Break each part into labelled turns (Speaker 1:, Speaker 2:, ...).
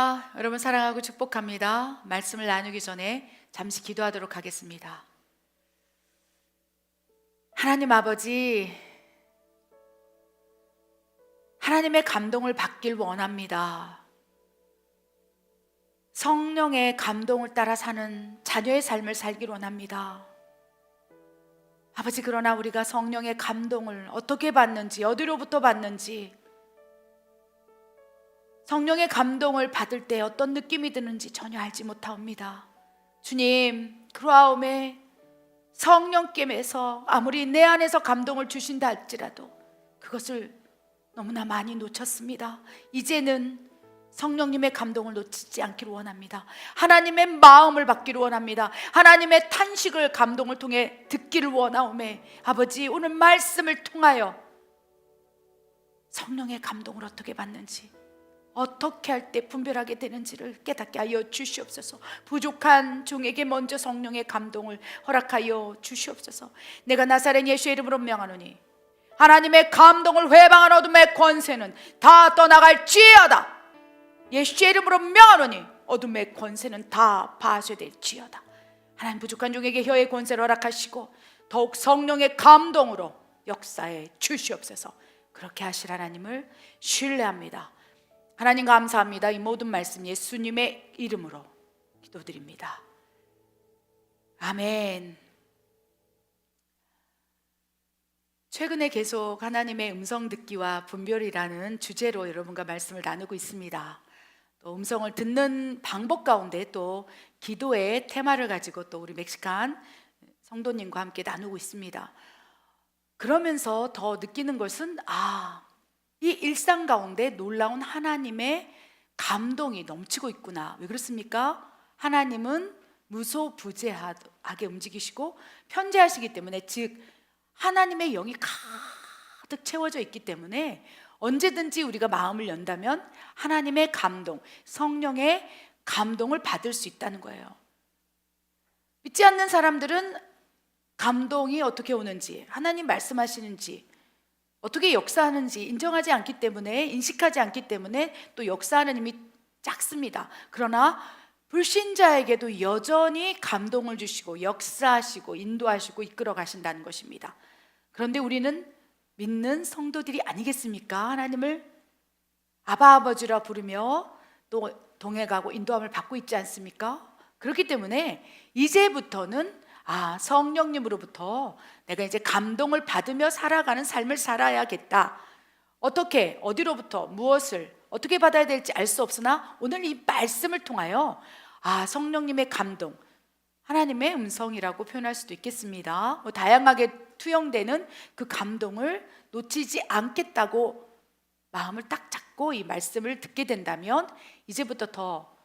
Speaker 1: 안녕하십니까? 여러분 사랑하고 축복합니다. 말씀을 나누기 전에 잠시 기도하도록 하겠습니다. 하나님 아버지, 하나님의 감동을 받길 원합니다. 성령의 감동을 따라 사는 자녀의 삶을 살길 원합니다. 아버지, 그러나 우리가 성령의 감동을 어떻게 받는지, 어디로부터 받는지, 성령의 감동을 받을 때 어떤 느낌이 드는지 전혀 알지 못하옵니다. 주님, 그러하오매 성령께서 아무리 내 안에서 감동을 주신다 할지라도 그것을 너무나 많이 놓쳤습니다. 이제는 성령님의 감동을 놓치지 않기를 원합니다. 하나님의 마음을 받기를 원합니다. 하나님의 탄식을 감동을 통해 듣기를 원하오매 아버지, 오늘 말씀을 통하여 성령의 감동을 어떻게 받는지, 어떻게 할 때 분별하게 되는지를 깨닫게 하여 주시옵소서. 부족한 종에게 먼저 성령의 감동을 허락하여 주시옵소서. 내가 나사렛 예수의 이름으로 명하노니 하나님의 감동을 회방한 어둠의 권세는 다 떠나갈지어다. 예수의 이름으로 명하노니 어둠의 권세는 다 파쇄될지어다. 하나님, 부족한 종에게 혀의 권세를 허락하시고 더욱 성령의 감동으로 역사해 주시옵소서. 그렇게 하실 하나님을 신뢰합니다. 하나님 감사합니다. 이 모든 말씀 예수님의 이름으로 기도드립니다. 아멘. 최근에 계속 하나님의 음성 듣기와 분별이라는 주제로 여러분과 말씀을 나누고 있습니다. 또 음성을 듣는 방법 가운데 또 기도의 테마를 가지고 또 우리 멕시칸 성도님과 함께 나누고 있습니다. 그러면서 더 느끼는 것은 이 일상 가운데 놀라운 하나님의 감동이 넘치고 있구나. 왜 그렇습니까? 하나님은 무소부재하게 움직이시고 편재하시기 때문에, 즉 하나님의 영이 가득 채워져 있기 때문에 언제든지 우리가 마음을 연다면 하나님의 감동, 성령의 감동을 받을 수 있다는 거예요. 믿지 않는 사람들은 감동이 어떻게 오는지, 하나님 말씀하시는지, 어떻게 역사하는지 인정하지 않기 때문에, 인식하지 않기 때문에 또 역사하는 힘이 작습니다. 그러나 불신자에게도 여전히 감동을 주시고 역사하시고 인도하시고 이끌어 가신다는 것입니다. 그런데 우리는 믿는 성도들이 아니겠습니까? 하나님을 아바 아버지라 부르며 또 동행하고 인도함을 받고 있지 않습니까? 그렇기 때문에 이제부터는 성령님으로부터 내가 이제 감동을 받으며 살아가는 삶을 살아야겠다. 어떻게, 어디로부터, 무엇을 어떻게 받아야 될지 알 수 없으나 오늘 이 말씀을 통하여 성령님의 감동, 하나님의 음성이라고 표현할 수도 있겠습니다. 다양하게 투영되는 그 감동을 놓치지 않겠다고 마음을 딱 잡고 이 말씀을 듣게 된다면 이제부터 더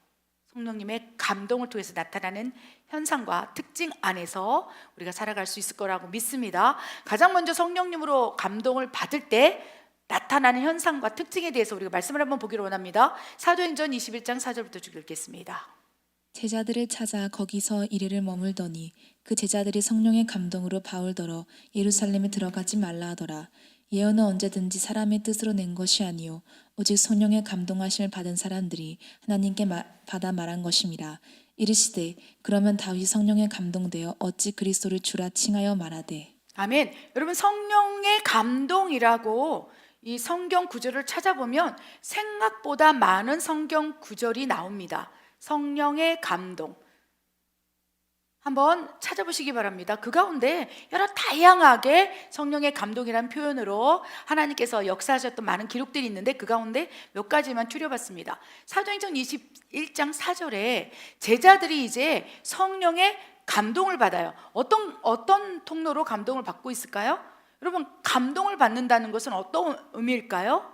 Speaker 1: 성령님의 감동을 통해서 나타나는 현상과 특징 안에서 우리가 살아갈 수 있을 거라고 믿습니다. 가장 먼저 성령님으로 감동을 받을 때 나타나는 현상과 특징에 대해서 우리가 말씀을 한번 보기를 원합니다. 사도행전 21장 4절부터 쭉 읽겠습니다.
Speaker 2: 제자들을 찾아 거기서 이래를 머물더니 그 제자들이 성령의 감동으로 바울더러 예루살렘에 들어가지 말라 하더라. 예언은 언제든지 사람의 뜻으로 낸 것이 아니요 오직 성령의 감동하심을 받은 사람들이 하나님께 받아 말한 것임이라. 이르시되 그러면 다윗이 성령에 감동되어 어찌 그리스도를 주라 칭하여 말하되.
Speaker 1: 아멘. 여러분, 성령의 감동이라고 이 성경 구절을 찾아보면 생각보다 많은 성경 구절이 나옵니다. 성령의 감동 한번 찾아보시기 바랍니다. 그 가운데 여러 다양하게 성령의 감동이라는 표현으로 하나님께서 역사하셨던 많은 기록들이 있는데 그 가운데 몇 가지만 추려봤습니다. 사도행전 21장 4절에 제자들이 이제 성령의 감동을 받아요. 어떤 통로로 감동을 받고 있을까요? 여러분, 감동을 받는다는 것은 어떤 의미일까요?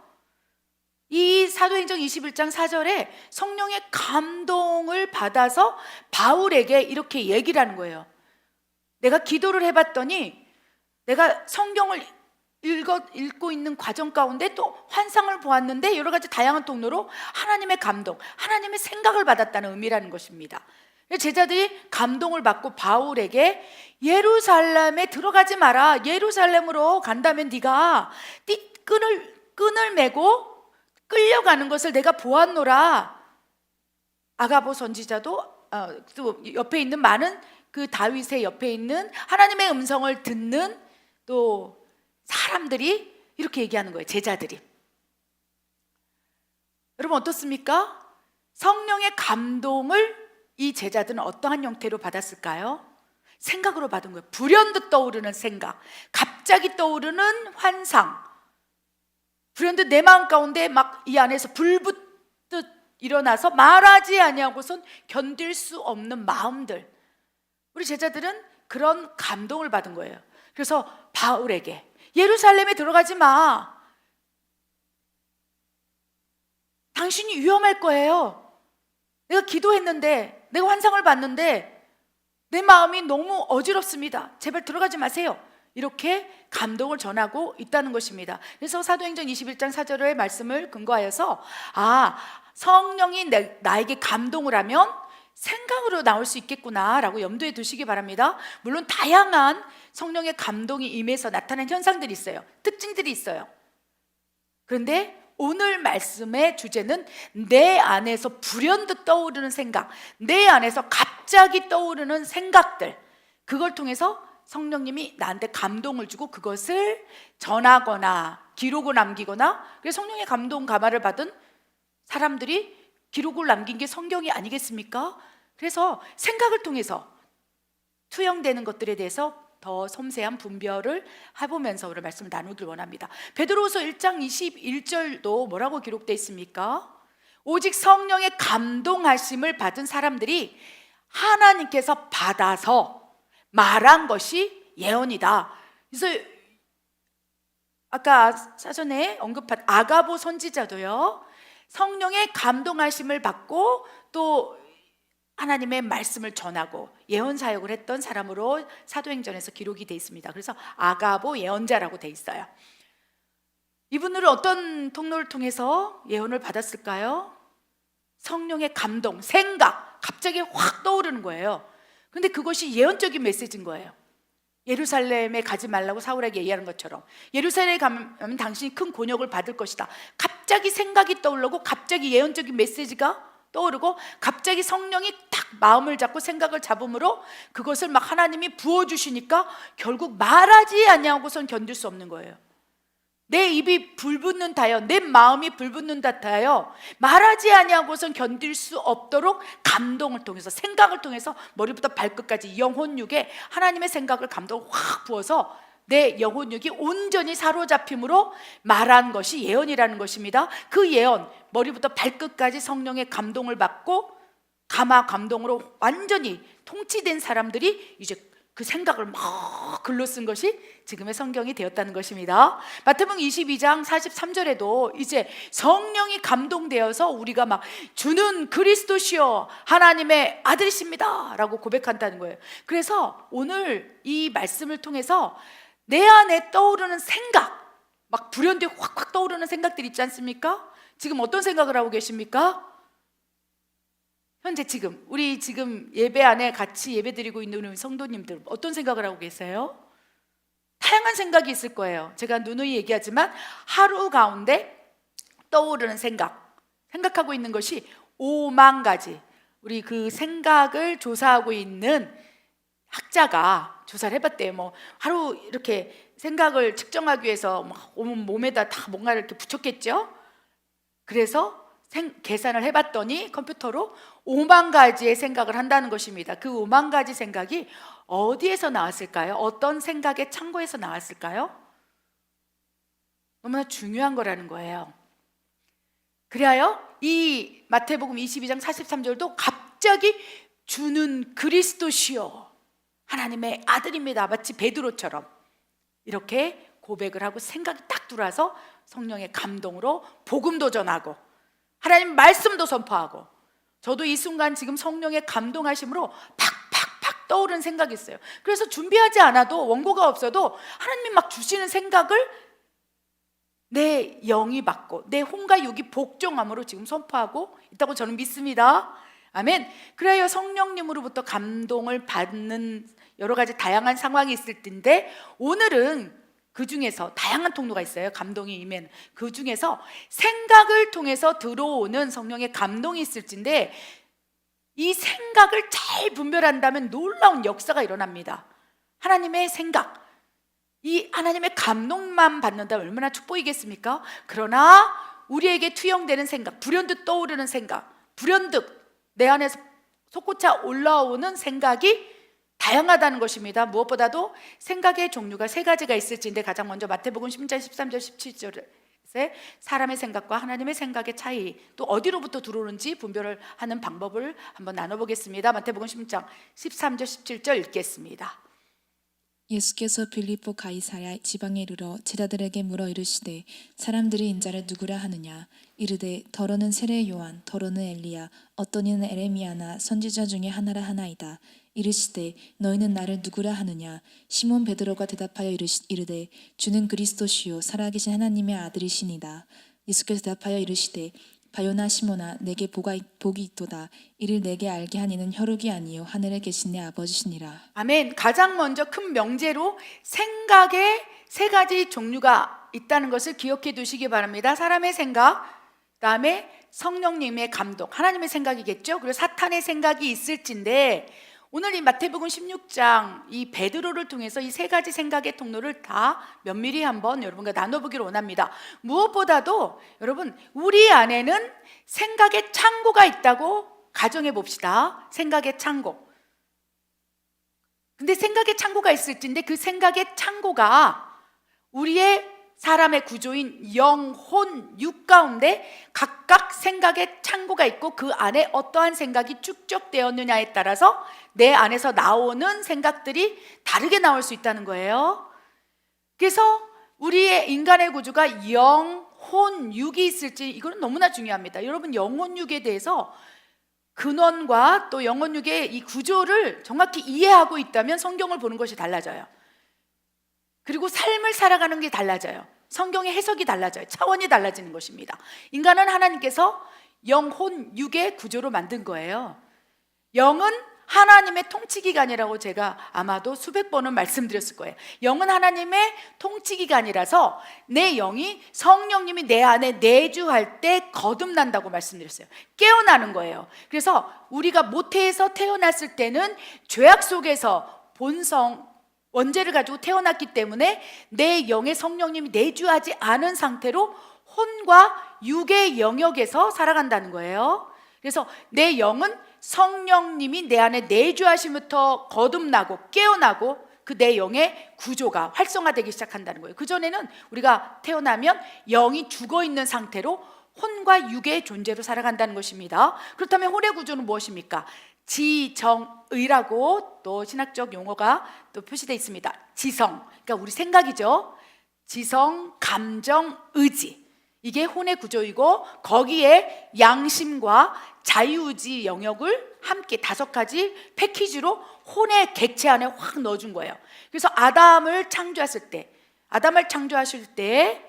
Speaker 1: 이 사도행전 21장 4절에 성령의 감동을 받아서 바울에게 이렇게 얘기를 하는 거예요. 내가 기도를 해봤더니 내가 성경을 읽고 있는 과정 가운데 또 환상을 보았는데 여러 가지 다양한 통로로 하나님의 감동, 하나님의 생각을 받았다는 의미라는 것입니다. 제자들이 감동을 받고 바울에게 예루살렘에 들어가지 마라. 예루살렘으로 간다면 네가 끈을 메고 끌려가는 것을 내가 보았노라. 아가보 선지자도 또 옆에 있는 많은 그 다윗의 옆에 있는 하나님의 음성을 듣는 또 사람들이 이렇게 얘기하는 거예요. 제자들이. 여러분 어떻습니까? 성령의 감동을 이 제자들은 어떠한 형태로 받았을까요? 생각으로 받은 거예요. 불현듯 떠오르는 생각, 갑자기 떠오르는 환상, 불현듯 내 마음 가운데 막 이 안에서 불붙듯 일어나서 말하지 아니하고선 견딜 수 없는 마음들. 우리 제자들은 그런 감동을 받은 거예요. 그래서 바울에게 예루살렘에 들어가지 마. 당신이 위험할 거예요. 내가 기도했는데, 내가 환상을 봤는데 내 마음이 너무 어지럽습니다. 제발 들어가지 마세요. 이렇게 감동을 전하고 있다는 것입니다. 그래서 사도행전 21장 4절의 말씀을 근거하여서 성령이 나에게 감동을 하면 생각으로 나올 수 있겠구나라고 염두에 두시기 바랍니다. 물론 다양한 성령의 감동이 임해서 나타난 현상들이 있어요. 특징들이 있어요. 그런데 오늘 말씀의 주제는 내 안에서 불현듯 떠오르는 생각, 내 안에서 갑자기 떠오르는 생각들, 그걸 통해서 성령님이 나한테 감동을 주고 그것을 전하거나 기록을 남기거나, 그래서 성령의 감동 가마를 받은 사람들이 기록을 남긴 게 성경이 아니겠습니까? 그래서 생각을 통해서 투영되는 것들에 대해서 더 섬세한 분별을 해보면서 오늘 말씀을 나누길 원합니다. 베드로후서 1장 21절도 뭐라고 기록되어 있습니까? 오직 성령의 감동하심을 받은 사람들이 하나님께서 받아서 말한 것이 예언이다. 그래서 아까 사전에 언급한 아가보 선지자도요, 성령의 감동하심을 받고 또 하나님의 말씀을 전하고 예언 사역을 했던 사람으로 사도행전에서 기록이 되어 있습니다. 그래서 아가보 예언자라고 되어 있어요. 이분들은 어떤 통로를 통해서 예언을 받았을까요? 성령의 감동, 생각, 갑자기 확 떠오르는 거예요. 근데 그것이 예언적인 메시지인 거예요. 예루살렘에 가지 말라고 사울에게 얘기하는 것처럼, 예루살렘에 가면 당신이 큰 곤욕을 받을 것이다. 갑자기 생각이 떠오르고 갑자기 예언적인 메시지가 떠오르고 갑자기 성령이 딱 마음을 잡고 생각을 잡음으로 그것을 막 하나님이 부어주시니까 결국 말하지 아니하고선 견딜 수 없는 거예요. 내 입이 불붙는 다여, 내 마음이 불붙는 듯하여 말하지 아니하고선 견딜 수 없도록 감동을 통해서, 생각을 통해서 머리부터 발끝까지 영혼육에 하나님의 생각을, 감동을 확 부어서 내 영혼육이 온전히 사로잡힘으로 말한 것이 예언이라는 것입니다. 그 예언, 머리부터 발끝까지 성령의 감동을 받고 감화 감동으로 완전히 통치된 사람들이 이제 그 생각을 막 글로 쓴 것이 지금의 성경이 되었다는 것입니다. 마태복음 22장 43절에도 이제 성령이 감동되어서 우리가 막 주는 그리스도시요 하나님의 아들이십니다 라고 고백한다는 거예요. 그래서 오늘 이 말씀을 통해서 내 안에 떠오르는 생각, 막 불현듯 확확 떠오르는 생각들 있지 않습니까? 지금 어떤 생각을 하고 계십니까? 현재 지금 우리 지금 예배 안에 같이 예배드리고 있는 우리 성도님들 어떤 생각을 하고 계세요? 다양한 생각이 있을 거예요. 제가 누누이 얘기하지만 하루 가운데 떠오르는 생각하고 있는 것이 5만 가지. 우리 그 생각을 조사하고 있는 학자가 조사를 해봤대요. 뭐 하루 이렇게 생각을 측정하기 위해서 막 몸에다 다 뭔가를 이렇게 붙였겠죠. 그래서 계산을 해봤더니 컴퓨터로 5만 가지의 생각을 한다는 것입니다. 그 5만 가지 생각이 어디에서 나왔을까요? 어떤 생각의 창고에서 나왔을까요? 너무나 중요한 거라는 거예요. 그리하여 이 마태복음 22장 43절도 갑자기 주는 그리스도시요 하나님의 아들입니다. 마치 베드로처럼 이렇게 고백을 하고 생각이 딱 들어와서 성령의 감동으로 복음도 전하고 하나님 말씀도 선포하고, 저도 이 순간 지금 성령의 감동하심으로 팍팍팍 떠오르는 생각이 있어요. 그래서 준비하지 않아도, 원고가 없어도 하나님이 막 주시는 생각을 내 영이 받고 내 혼과 육이 복종함으로 지금 선포하고 있다고 저는 믿습니다. 아멘. 그래야 성령님으로부터 감동을 받는 여러 가지 다양한 상황이 있을 텐데, 오늘은 그 중에서 다양한 통로가 있어요. 감동이 임한 그 중에서 생각을 통해서 들어오는 성령의 감동이 있을진데, 이 생각을 잘 분별한다면 놀라운 역사가 일어납니다. 하나님의 생각, 이 하나님의 감동만 받는다면 얼마나 축복이겠습니까? 그러나 우리에게 투영되는 생각, 불현듯 떠오르는 생각, 불현듯 내 안에서 솟구쳐 올라오는 생각이 다양하다는 것입니다. 무엇보다도 생각의 종류가 세 가지가 있을지인데, 가장 먼저 마태복음 10장 13절 17절에 사람의 생각과 하나님의 생각의 차이, 또 어디로부터 들어오는지 분별을 하는 방법을 한번 나눠보겠습니다. 마태복음 10장 13절 17절 읽겠습니다.
Speaker 2: 예수께서 빌립보 가이사랴 지방에 이르러 제자들에게 물어 이르시되 사람들이 인자를 누구라 하느냐. 이르되 더러는 세례 요한, 더러는 엘리야, 어떤 이는 에레미야나 선지자 중에 하나라 하나이다. 이르시되 너희는 나를 누구라 하느냐. 시몬 베드로가 대답하여 이르되 주는 그리스도시요 살아계신 하나님의 아들이시니이다. 예수께서 대답하여 이르시되 바요나 시몬아, 내게 복이 있도다. 이를 내게 알게 하니는 혈육이 아니요 하늘에 계신 내 아버지시니라.
Speaker 1: 아멘. 가장 먼저 큰 명제로 생각의 세 가지 종류가 있다는 것을 기억해 두시기 바랍니다. 사람의 생각, 그다음에 성령님의 감동, 하나님의 생각이겠죠. 그리고 사탄의 생각이 있을진데, 오늘 이 마태복음 16장 이 베드로를 통해서 이 세 가지 생각의 통로를 다 면밀히 한번 여러분과 나눠보기를 원합니다. 무엇보다도 여러분, 우리 안에는 생각의 창고가 있다고 가정해 봅시다. 생각의 창고. 근데 생각의 창고가 있을진데, 그 생각의 창고가 우리의 사람의 구조인 영, 혼, 육 가운데 각각 생각의 창고가 있고, 그 안에 어떠한 생각이 축적되었느냐에 따라서 내 안에서 나오는 생각들이 다르게 나올 수 있다는 거예요. 그래서 우리의 인간의 구조가 영, 혼, 육이 있을지, 이거는 너무나 중요합니다. 여러분, 영혼, 육에 대해서 근원과 또 영혼, 육의 이 구조를 정확히 이해하고 있다면 성경을 보는 것이 달라져요. 그리고 삶을 살아가는 게 달라져요. 성경의 해석이 달라져요. 차원이 달라지는 것입니다. 인간은 하나님께서 영혼, 육의 구조로 만든 거예요. 영은 하나님의 통치기관이라고 제가 아마도 수백 번은 말씀드렸을 거예요. 영은 하나님의 통치기관이라서 내 영이 성령님이 내 안에 내주할 때 거듭난다고 말씀드렸어요. 깨어나는 거예요. 그래서 우리가 모태에서 태어났을 때는 죄악 속에서 본성, 원죄를 가지고 태어났기 때문에 내 영에 성령님이 내주하지 않은 상태로 혼과 육의 영역에서 살아간다는 거예요. 그래서 내 영은 성령님이 내 안에 내주하심부터 거듭나고 깨어나고 그 내 영의 구조가 활성화되기 시작한다는 거예요. 그전에는 우리가 태어나면 영이 죽어있는 상태로 혼과 육의 존재로 살아간다는 것입니다. 그렇다면 혼의 구조는 무엇입니까? 지정의라고 또 신학적 용어가 또 표시되어 있습니다. 지성, 그러니까 우리 생각이죠. 지성, 감정, 의지, 이게 혼의 구조이고, 거기에 양심과 자유의지 영역을 함께 5가지 패키지로 혼의 객체 안에 확 넣어준 거예요. 그래서 아담을 창조하실 때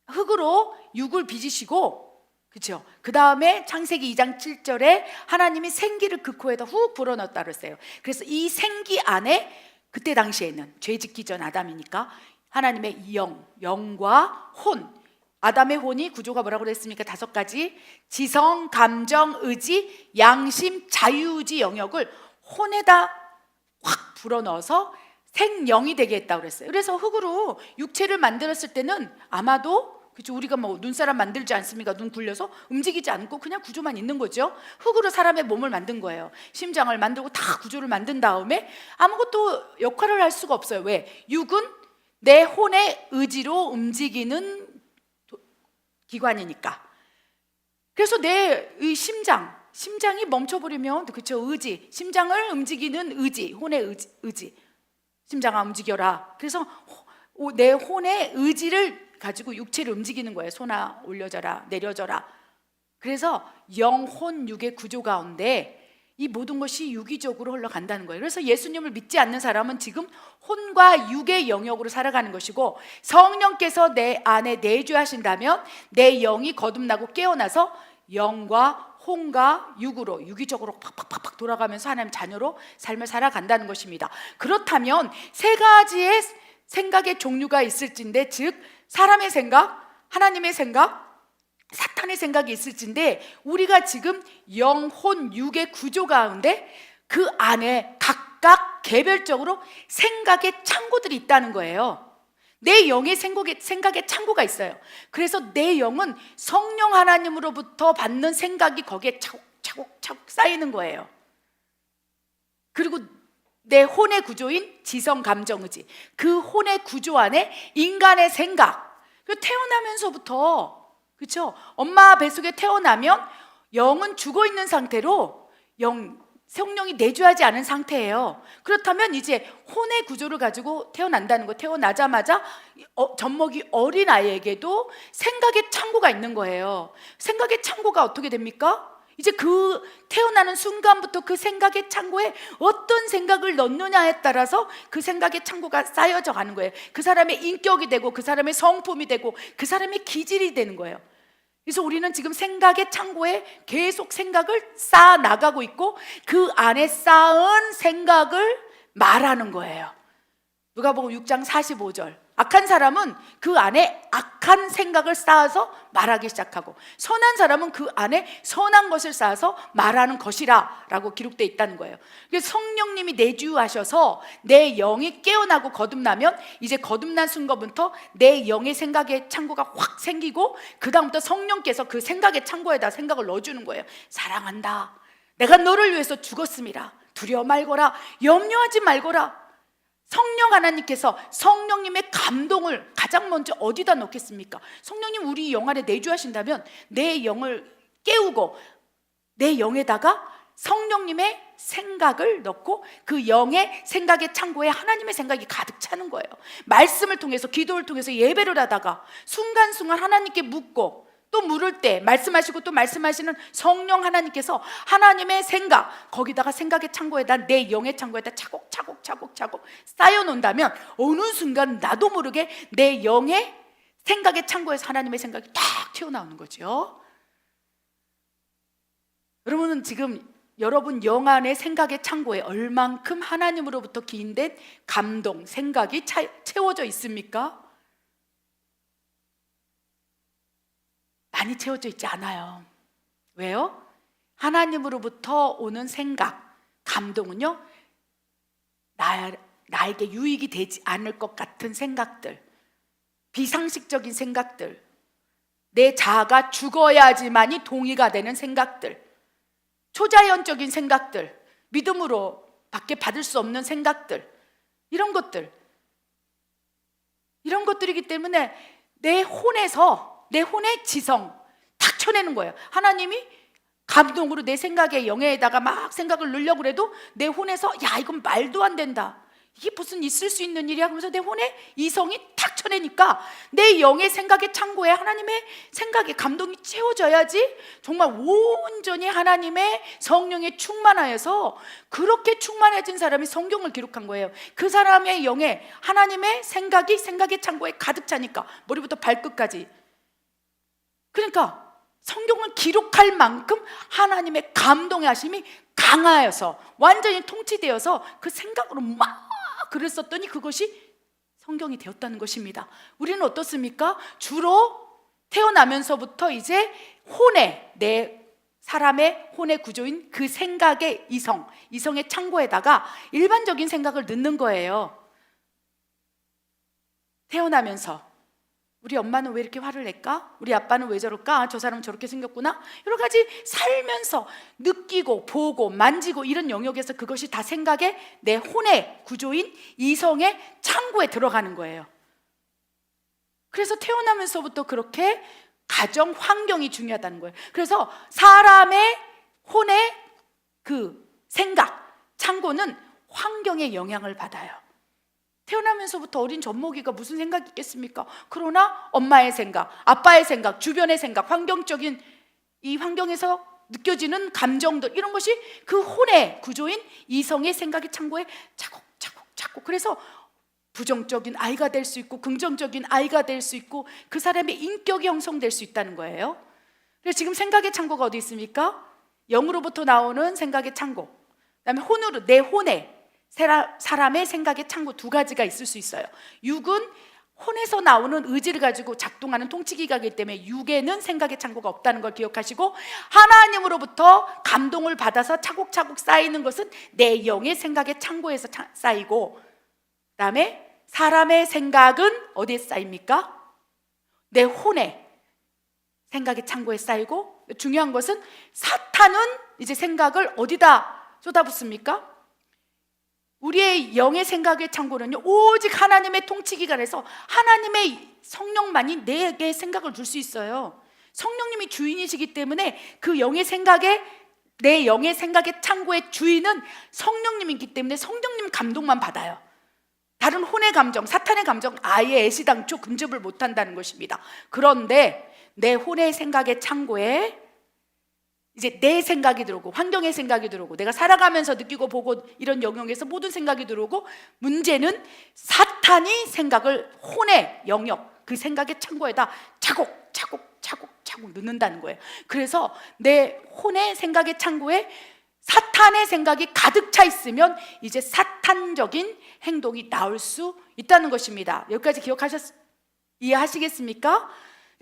Speaker 1: 흙으로 육을 빚으시고, 그렇죠? 그 다음에 창세기 2장 7절에 하나님이 생기를 그 코에다 훅 불어넣었다 그랬어요. 그래서 이 생기 안에 그때 당시에는 죄 짓기 전 아담이니까 하나님의 영과 혼, 아담의 혼이 구조가 뭐라고 그랬습니까? 5가지. 지성, 감정, 의지, 양심, 자유의지 영역을 혼에다 확 불어넣어서 생영이 되게 했다고 그랬어요. 그래서 흙으로 육체를 만들었을 때는 아마도, 그렇죠, 우리가 뭐 눈사람 만들지 않습니까? 눈 굴려서 움직이지 않고 그냥 구조만 있는 거죠. 흙으로 사람의 몸을 만든 거예요. 심장을 만들고 다 구조를 만든 다음에 아무것도 역할을 할 수가 없어요. 왜? 육은 내 혼의 의지로 움직이는 기관이니까. 그래서 내 심장이 멈춰버리면, 그렇죠, 의지, 심장을 움직이는 의지, 혼의 의지, 심장아 움직여라. 그래서 내 혼의 의지를 가지고 육체를 움직이는 거예요. 손아 올려져라, 내려져라. 그래서 영혼, 육의 구조 가운데 이 모든 것이 유기적으로 흘러간다는 거예요. 그래서 예수님을 믿지 않는 사람은 지금 혼과 육의 영역으로 살아가는 것이고, 성령께서 내 안에 내주하신다면 내 영이 거듭나고 깨어나서 영과 혼과 육으로 유기적으로 팍팍팍 돌아가면서 하나님 자녀로 삶을 살아간다는 것입니다. 그렇다면 3가지의 생각의 종류가 있을진데, 즉 사람의 생각, 하나님의 생각, 사탄의 생각이 있을진데, 우리가 지금 영혼, 육의 구조 가운데 그 안에 각각 개별적으로 생각의 창고들이 있다는 거예요. 내 영의 생각의 창고가 있어요. 그래서 내 영은 성령 하나님으로부터 받는 생각이 거기에 차곡차곡 쌓이는 거예요. 그리고 내 혼의 구조인 지성, 감정, 의지, 그 혼의 구조 안에 인간의 생각, 태어나면서부터, 그렇죠? 엄마 뱃속에 태어나면 영은 죽어 있는 상태로 성령이 내주하지 않은 상태예요. 그렇다면 이제 혼의 구조를 가지고 태어난다는 거, 태어나자마자 젖먹이 어린 아이에게도 생각의 창고가 있는 거예요. 생각의 창고가 어떻게 됩니까? 이제 그 태어나는 순간부터 그 생각의 창고에 어떤 생각을 넣느냐에 따라서 그 생각의 창고가 쌓여져 가는 거예요. 그 사람의 인격이 되고, 그 사람의 성품이 되고, 그 사람의 기질이 되는 거예요. 그래서 우리는 지금 생각의 창고에 계속 생각을 쌓아 나가고 있고, 그 안에 쌓은 생각을 말하는 거예요. 누가복음 6장 45절, 악한 사람은 그 안에 악한 생각을 쌓아서 말하기 시작하고, 선한 사람은 그 안에 선한 것을 쌓아서 말하는 것이라 라고 기록되어 있다는 거예요. 그래서 성령님이 내주하셔서 내 영이 깨어나고 거듭나면, 이제 거듭난 순간부터 내 영의 생각의 창고가 확 생기고, 그 다음부터 성령께서 그 생각의 창고에다 생각을 넣어주는 거예요. 사랑한다, 내가 너를 위해서 죽었습니다, 두려워 말거라, 염려하지 말거라. 성령 하나님께서 성령님의 감동을 가장 먼저 어디다 넣겠습니까? 성령님 우리 영 안에 내주하신다면 내 영을 깨우고 내 영에다가 성령님의 생각을 넣고, 그 영의 생각의 창고에 하나님의 생각이 가득 차는 거예요. 말씀을 통해서, 기도를 통해서, 예배를 하다가 순간순간 하나님께 묻고, 또 물을 때 말씀하시고 또 말씀하시는 성령 하나님께서 하나님의 생각, 거기다가 생각의 창고에다, 내 영의 창고에다 차곡차곡 쌓여 놓는다면 어느 순간 나도 모르게 내 영의 생각의 창고에서 하나님의 생각이 탁 튀어나오는 거죠. 여러분은 지금 여러분 영 안의 생각의 창고에 얼만큼 하나님으로부터 기인된 감동, 생각이 채워져 있습니까? 많이 채워져 있지 않아요. 왜요? 하나님으로부터 오는 생각, 감동은요, 나에게 유익이 되지 않을 것 같은 생각들, 비상식적인 생각들, 내 자아가 죽어야지만이 동의가 되는 생각들, 초자연적인 생각들, 믿음으로 밖에 받을 수 없는 생각들, 이런 것들이기 때문에 내 혼의 지성 탁 쳐내는 거예요. 하나님이 감동으로 내 생각의 영에다가 막 생각을 넣으려고 그래도 내 혼에서, 야, 이건 말도 안 된다, 이게 무슨 있을 수 있는 일이야, 그러면서 내 혼의 이성이 탁 쳐내니까 내 영의 생각의 창고에 하나님의 생각의 감동이 채워져야지 정말 온전히 하나님의 성령에 충만하여서, 그렇게 충만해진 사람이 성경을 기록한 거예요. 그 사람의 영에 하나님의 생각이 생각의 창고에 가득 차니까 머리부터 발끝까지. 그러니까 성경을 기록할 만큼 하나님의 감동의 하심이 강하여서 완전히 통치되어서 그 생각으로 막 글을 썼더니 그것이 성경이 되었다는 것입니다. 우리는 어떻습니까? 주로 태어나면서부터 이제 내 사람의 혼의 구조인 그 생각의 이성의 창고에다가 일반적인 생각을 넣는 거예요. 태어나면서 우리 엄마는 왜 이렇게 화를 낼까? 우리 아빠는 왜 저럴까? 저 사람은 저렇게 생겼구나? 여러 가지 살면서 느끼고 보고 만지고 이런 영역에서 그것이 다 생각의 내 혼의 구조인 이성의 창고에 들어가는 거예요. 그래서 태어나면서부터 그렇게 가정 환경이 중요하다는 거예요. 그래서 사람의 혼의 그 생각 창고는 환경의 영향을 받아요. 태어나면서부터 어린 젖먹이가 무슨 생각이 있겠습니까? 그러나 엄마의 생각, 아빠의 생각, 주변의 생각, 환경적인 이 환경에서 느껴지는 감정들, 이런 것이 그 혼의 구조인 이성의 생각의 창고에 차곡차곡, 그래서 부정적인 아이가 될 수 있고 긍정적인 아이가 될 수 있고 그 사람의 인격이 형성될 수 있다는 거예요. 그래서 지금 생각의 창고가 어디 있습니까? 영으로부터 나오는 생각의 창고, 그다음에 혼으로 내 혼의 사람의 생각의 창고 두 가지가 있을 수 있어요. 육은 혼에서 나오는 의지를 가지고 작동하는 통치기가이기 때문에 육에는 생각의 창고가 없다는 걸 기억하시고, 하나님으로부터 감동을 받아서 차곡차곡 쌓이는 것은 내 영의 생각의 창고에서 쌓이고, 그 다음에 사람의 생각은 어디에 쌓입니까? 내 혼에 생각의 창고에 쌓이고, 중요한 것은 사탄은 이제 생각을 어디다 쏟아붓습니까? 우리의 영의 생각의 창고는요, 오직 하나님의 통치기관에서 하나님의 성령만이 내게 생각을 줄 수 있어요. 성령님이 주인이시기 때문에 그 영의 생각에, 내 영의 생각의 창고의 주인은 성령님이기 때문에 성령님 감동만 받아요. 다른 혼의 감정, 사탄의 감정 아예 애시당초 근접을 못한다는 것입니다. 그런데 내 혼의 생각의 창고에 이제 내 생각이 들어오고, 환경의 생각이 들어오고, 내가 살아가면서 느끼고 보고 이런 영역에서 모든 생각이 들어오고, 문제는 사탄이 생각을 혼의 영역, 그 생각의 창고에다 차곡차곡 넣는다는 거예요. 그래서 내 혼의 생각의 창고에 사탄의 생각이 가득 차 있으면 이제 사탄적인 행동이 나올 수 있다는 것입니다. 여기까지 이해하시겠습니까?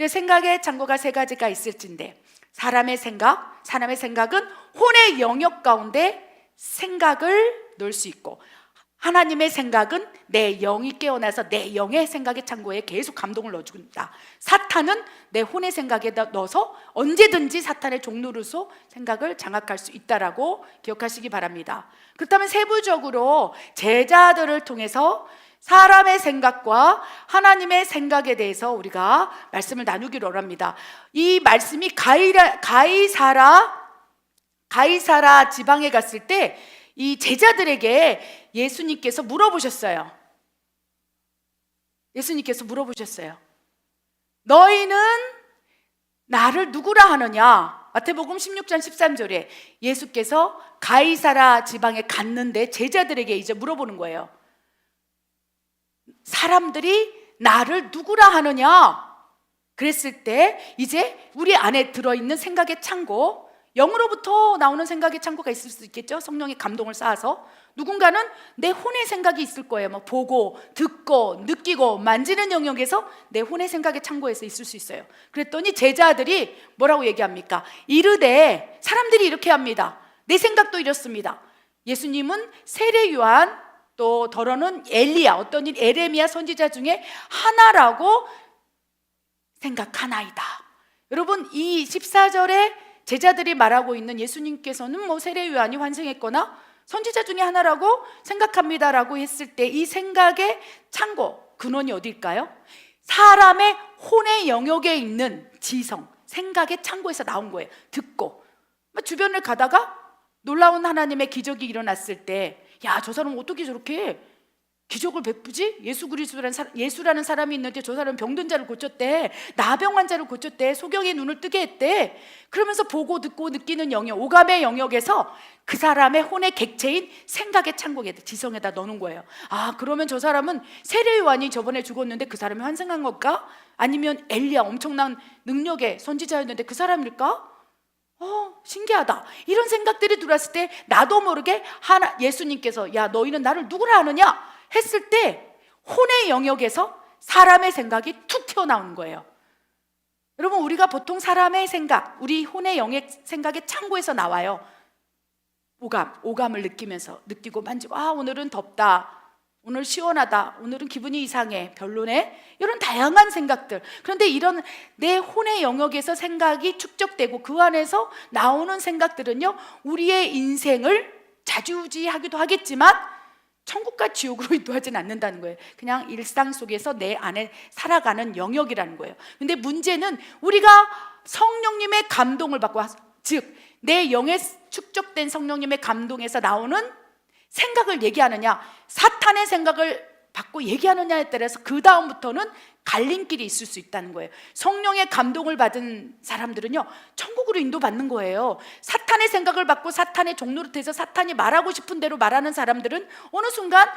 Speaker 1: 생각의 창고가 세 가지가 있을진데, 사람의 생각은 혼의 영역 가운데 생각을 넣을 수 있고, 하나님의 생각은 내 영이 깨어나서 내 영의 생각의 창고에 계속 감동을 넣어준다. 사탄은 내 혼의 생각에다 넣어서 언제든지 사탄의 종로로서 생각을 장악할 수 있다라고 기억하시기 바랍니다. 그렇다면 세부적으로 제자들을 통해서 사람의 생각과 하나님의 생각에 대해서 우리가 말씀을 나누기로 합니다. 이 말씀이 가이사라 지방에 갔을 때 이 제자들에게 예수님께서 물어보셨어요. 너희는 나를 누구라 하느냐? 마태복음 16장 13절에 예수께서 가이사라 지방에 갔는데 제자들에게 이제 물어보는 거예요. 사람들이 나를 누구라 하느냐? 그랬을 때 이제 우리 안에 들어있는 생각의 창고, 영으로부터 나오는 생각의 창고가 있을 수 있겠죠. 성령의 감동을 쌓아서 누군가는 내 혼의 생각이 있을 거예요. 뭐 보고 듣고 느끼고 만지는 영역에서 내 혼의 생각의 창고에서 있을 수 있어요. 그랬더니 제자들이 뭐라고 얘기합니까? 이르되, 사람들이 이렇게 합니다. 내 생각도 이렇습니다. 예수님은 세례 요한, 또 더러는 엘리야, 어떤 에레미야 선지자 중에 하나라고 생각하나이다. 여러분, 이 14절에 제자들이 말하고 있는 예수님께서는 뭐 세례 요한이 환생했거나 선지자 중에 하나라고 생각합니다라고 했을 때 이 생각의 창고, 근원이 어딜까요? 사람의 혼의 영역에 있는 지성, 생각의 창고에서 나온 거예요. 듣고 주변을 가다가 놀라운 하나님의 기적이 일어났을 때, 야, 저 사람은 어떻게 저렇게 기적을 베푸지? 예수라는 사람이 있는데 저 사람은 병든 자를 고쳤대, 나병 환자를 고쳤대, 소경의 눈을 뜨게 했대. 그러면서 보고 듣고 느끼는 영역, 오감의 영역에서 그 사람의 혼의 객체인 생각의 창고에다, 지성에다 넣는 거예요. 아, 그러면 저 사람은 세례 요한이 저번에 죽었는데 그 사람이 환생한 걸까? 아니면 엘리야, 엄청난 능력의 선지자였는데 그 사람일까? 신기하다. 이런 생각들이 들어왔을 때 나도 모르게 예수님께서 야, 너희는 나를 누구라 하느냐? 했을 때 혼의 영역에서 사람의 생각이 툭 튀어나오는 거예요. 여러분, 우리가 보통 사람의 생각, 우리 혼의 영역 생각의 창고에서 나와요. 오감을 느끼고 만지고, 아, 오늘은 덥다, 오늘 시원하다, 오늘은 기분이 이상해, 별로네, 이런 다양한 생각들. 그런데 이런 내 혼의 영역에서 생각이 축적되고 그 안에서 나오는 생각들은요, 우리의 인생을 좌지우지하기도 하겠지만 천국과 지옥으로 인도하지는 않는다는 거예요. 그냥 일상 속에서 내 안에 살아가는 영역이라는 거예요. 근데 문제는 우리가 성령님의 감동을 받고, 즉 내 영에 축적된 성령님의 감동에서 나오는 생각을 얘기하느냐, 사탄의 생각을 받고 얘기하느냐에 따라서 그 다음부터는 갈림길이 있을 수 있다는 거예요. 성령의 감동을 받은 사람들은요, 천국으로 인도받는 거예요. 사탄의 생각을 받고 사탄의 종노릇해서 사탄이 말하고 싶은 대로 말하는 사람들은 어느 순간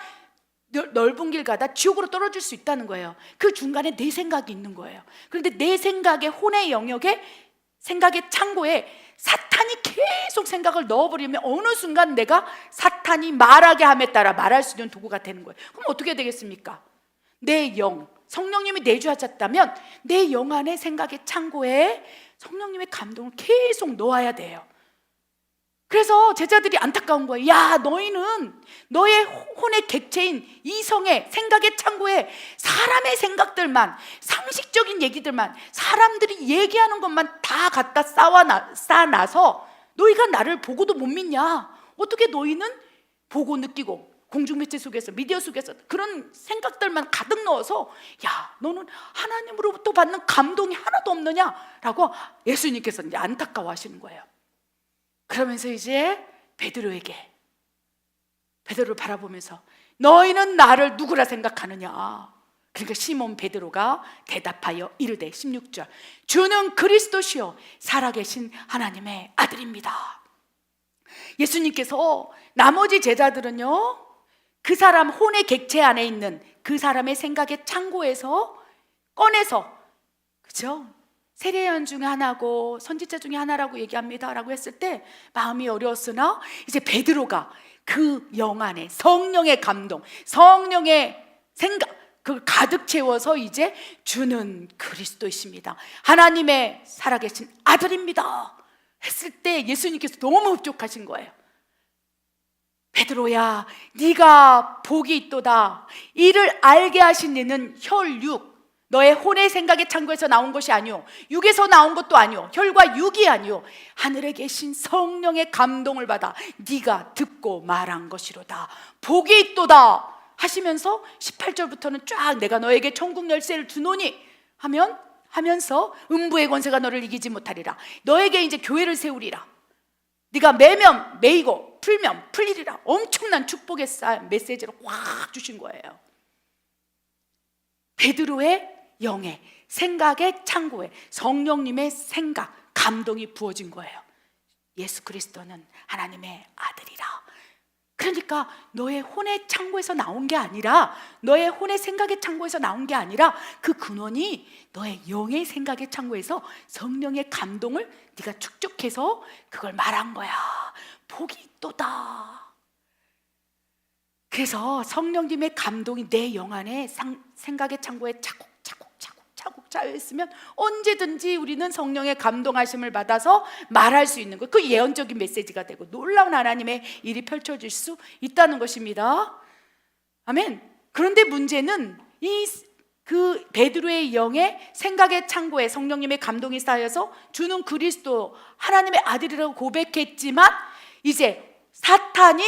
Speaker 1: 넓은 길 가다 지옥으로 떨어질 수 있다는 거예요. 그 중간에 내 생각이 있는 거예요. 그런데 내 생각의 혼의 영역에, 생각의 창고에 사탄이 계속 생각을 넣어버리면 어느 순간 내가 사탄이 말하게 함에 따라 말할 수 있는 도구가 되는 거예요. 그럼 어떻게 되겠습니까? 내 영, 성령님이 내주하셨다면 내 영 안의 생각의 창고에 성령님의 감동을 계속 놓아야 돼요. 그래서 제자들이 안타까운 거예요. 야, 너희는 너의 혼의 객체인 이성의 생각의 창고에 사람의 생각들만, 상식적인 얘기들만, 사람들이 얘기하는 것만 다 갖다 쌓아놔서 너희가 나를 보고도 못 믿냐? 어떻게 너희는 보고 느끼고 공중매체 속에서, 미디어 속에서 그런 생각들만 가득 넣어서 야, 너는 하나님으로부터 받는 감동이 하나도 없느냐라고 예수님께서 이제 안타까워하시는 거예요. 그러면서 이제 베드로를 바라보면서 너희는 나를 누구라 생각하느냐? 그러니까 시몬 베드로가 대답하여 이르되 16절 주는 그리스도시요 살아계신 하나님의 아들입니다. 예수님께서 나머지 제자들은요, 그 사람 혼의 객체 안에 있는 그 사람의 생각의 창고에서 꺼내서, 그죠? 세례요한 중에 하나고 선지자 중에 하나라고 얘기합니다 라고 했을 때 마음이 어려웠으나 이제 베드로가 그 영 안에 성령의 감동, 성령의 생각, 그걸 가득 채워서 이제 주는 그리스도이십니다, 하나님의 살아계신 아들입니다 했을 때 예수님께서 너무 흡족하신 거예요. 베드로야, 네가 복이 있도다. 이를 알게 하신 이는 혈육, 너의 혼의 생각의 창고에서 나온 것이 아니오, 육에서 나온 것도 아니오, 혈과 육이 아니오, 하늘에 계신 성령의 감동을 받아 네가 듣고 말한 것이로다. 복이 있도다 하시면서 18절부터는 쫙 내가 너에게 천국 열쇠를 주노니 하면서 음부의 권세가 너를 이기지 못하리라. 너에게 이제 교회를 세우리라. 네가 매면 매이고 풀면 풀리리라. 엄청난 축복의 메시지를 확 주신 거예요. 베드로의 영의 생각의 창고에 성령님의 생각, 감동이 부어진 거예요. 예수 그리스도는 하나님의 아들이라. 그러니까 너의 혼의 창고에서 나온 게 아니라, 너의 혼의 생각의 창고에서 나온 게 아니라 그 근원이 너의 영의 생각의 창고에서 성령의 감동을 네가 축적해서 그걸 말한 거야. 복이 있도다. 그래서 성령님의 감동이 내 영 안에 생각의 창고에 차곡차곡 쌓여있으면 언제든지 우리는 성령의 감동하심을 받아서 말할 수 있는 것, 그 예언적인 메시지가 되고 놀라운 하나님의 일이 펼쳐질 수 있다는 것입니다. 아멘. 그런데 문제는 그 베드로의 영의 생각의 창고에 성령님의 감동이 쌓여서 주는 그리스도 하나님의 아들이라고 고백했지만 이제 사탄이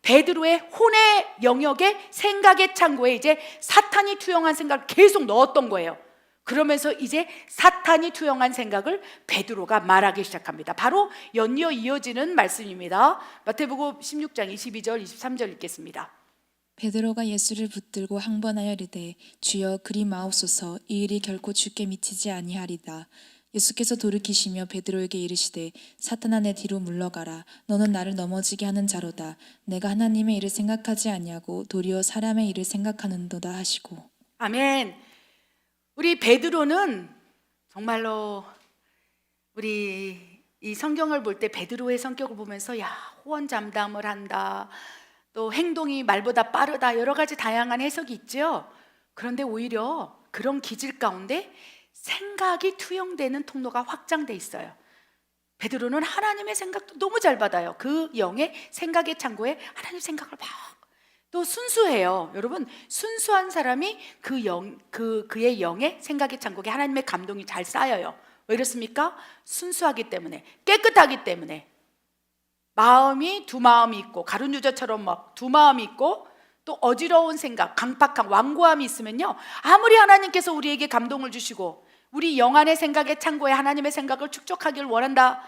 Speaker 1: 베드로의 혼의 영역에 생각의 창고에 이제 사탄이 투영한 생각을 계속 넣었던 거예요. 그러면서 이제 사탄이 투영한 생각을 베드로가 말하기 시작합니다. 바로 연이어 이어지는 말씀입니다. 마태복음 16장 22절 23절 읽겠습니다.
Speaker 2: 베드로가 예수를 붙들고 항번하여 이르되 주여 그리 마옵소서, 이 일이 결코 주께 미치지 아니하리다. 예수께서 돌이키시며 베드로에게 이르시되 사탄아 내 뒤로 물러가라. 너는 나를 넘어지게 하는 자로다. 내가 하나님의 일을 생각하지 아니하고 도리어 사람의 일을 생각하는도다 하시고.
Speaker 1: 아멘. 우리 베드로는 정말로 우리 이 성경을 볼 때 베드로의 성격을 보면서 야, 호언장담을 한다, 또 행동이 말보다 빠르다, 여러 가지 다양한 해석이 있죠. 그런데 오히려 그런 기질 가운데 생각이 투영되는 통로가 확장돼 있어요. 베드로는 하나님의 생각도 너무 잘 받아요. 그 영의 생각의 창고에 하나님 생각을 또 순수해요. 여러분, 순수한 사람이 그의 영의 생각의 창고에 하나님의 감동이 잘 쌓여요. 왜 이렇습니까? 순수하기 때문에, 깨끗하기 때문에. 마음이 두 마음이 있고, 가룟 유저처럼 막 두 마음이 있고, 또 어지러운 생각, 강팍한 완고함이 있으면요, 아무리 하나님께서 우리에게 감동을 주시고 우리 영 안의 생각의 창고에 하나님의 생각을 축적하기를 원한다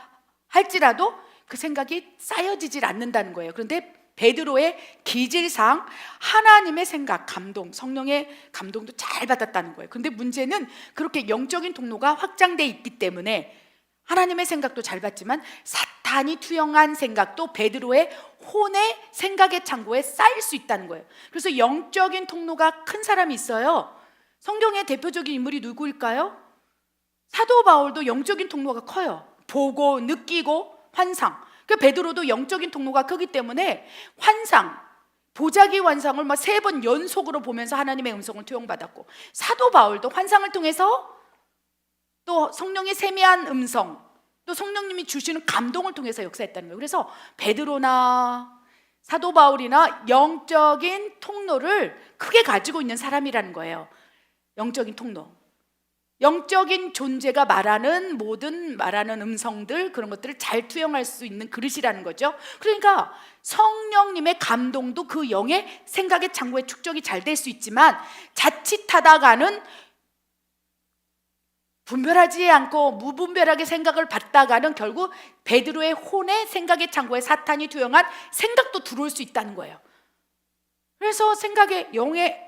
Speaker 1: 할지라도 그 생각이 쌓여지질 않는다는 거예요. 그런데 베드로의 기질상 하나님의 생각, 감동, 성령의 감동도 잘 받았다는 거예요. 그런데 문제는 그렇게 영적인 통로가 확장되어 있기 때문에 하나님의 생각도 잘 받지만 사탄이 투영한 생각도 베드로의 혼의 생각의 창고에 쌓일 수 있다는 거예요. 그래서 영적인 통로가 큰 사람이 있어요. 성경의 대표적인 인물이 누구일까요? 사도 바울도 영적인 통로가 커요. 보고 느끼고 환상. 그 베드로도 영적인 통로가 크기 때문에 환상, 보자기 환상을 막 3번 연속으로 보면서 하나님의 음성을 투영받았고, 사도 바울도 환상을 통해서 또 성령의 세미한 음성, 또 성령님이 주시는 감동을 통해서 역사했다는 거예요. 그래서 베드로나 사도 바울이나 영적인 통로를 크게 가지고 있는 사람이라는 거예요. 영적인 통로, 영적인 존재가 말하는 모든 말하는 음성들, 그런 것들을 잘 투영할 수 있는 그릇이라는 거죠. 그러니까 성령님의 감동도 그 영의 생각의 창고에 축적이 잘 될 수 있지만, 자칫하다가는 분별하지 않고 무분별하게 생각을 받다가는 결국 베드로의 혼의 생각의 창고에 사탄이 투영한 생각도 들어올 수 있다는 거예요. 그래서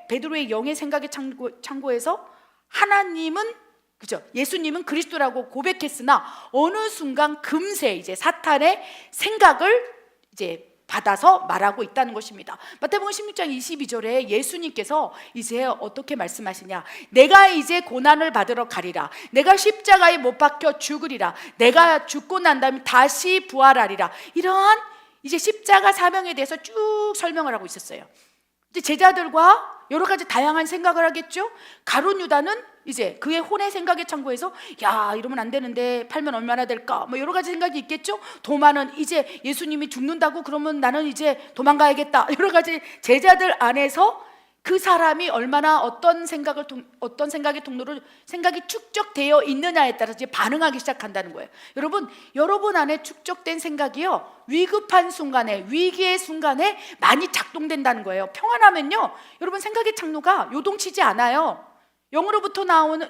Speaker 1: 베드로의 영의 생각의 창고에서 하나님은, 그죠? 예수님은 그리스도라고 고백했으나 어느 순간 금세 이제 사탄의 생각을 이제 받아서 말하고 있다는 것입니다. 마태복음 16장 22절에 예수님께서 이제 어떻게 말씀하시냐? 내가 이제 고난을 받으러 가리라. 내가 십자가에 못 박혀 죽으리라. 내가 죽고 난 다음에 다시 부활하리라. 이러한 이제 십자가 사명에 대해서 쭉 설명을 하고 있었어요. 이제 제자들과 여러 가지 다양한 생각을 하겠죠. 가룟 유다는 이제 그의 혼의 생각의 창고에서 야, 이러면 안 되는데 팔면 얼마나 될까, 뭐 여러 가지 생각이 있겠죠. 도마는 이제 예수님이 죽는다고 그러면 나는 이제 도망가야겠다. 여러 가지 제자들 안에서 그 사람이 얼마나 어떤 생각의 통로로 생각이 축적되어 있느냐에 따라서 이제 반응하기 시작한다는 거예요. 여러분 안에 축적된 생각이요, 위급한 순간에, 위기의 순간에 많이 작동된다는 거예요. 평안하면요, 여러분 생각의 창로가 요동치지 않아요. 영으로부터 나오는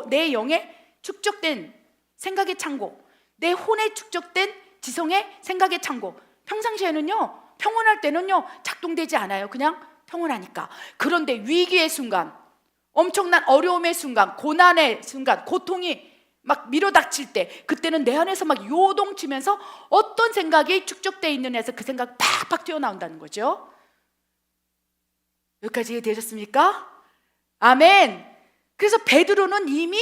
Speaker 1: 내 영에 축적된 생각의 창고, 내 혼에 축적된 지성의 생각의 창고, 평상시에는요, 평온할 때는요 작동되지 않아요. 그냥 평온하니까. 그런데 위기의 순간, 엄청난 어려움의 순간, 고난의 순간, 고통이 막 밀어닥칠 때, 그때는 내 안에서 막 요동치면서 어떤 생각이 축적되어 있는 데서 그 생각이 팍팍 튀어나온다는 거죠. 여기까지 이해되셨습니까? 아멘. 그래서 베드로는 이미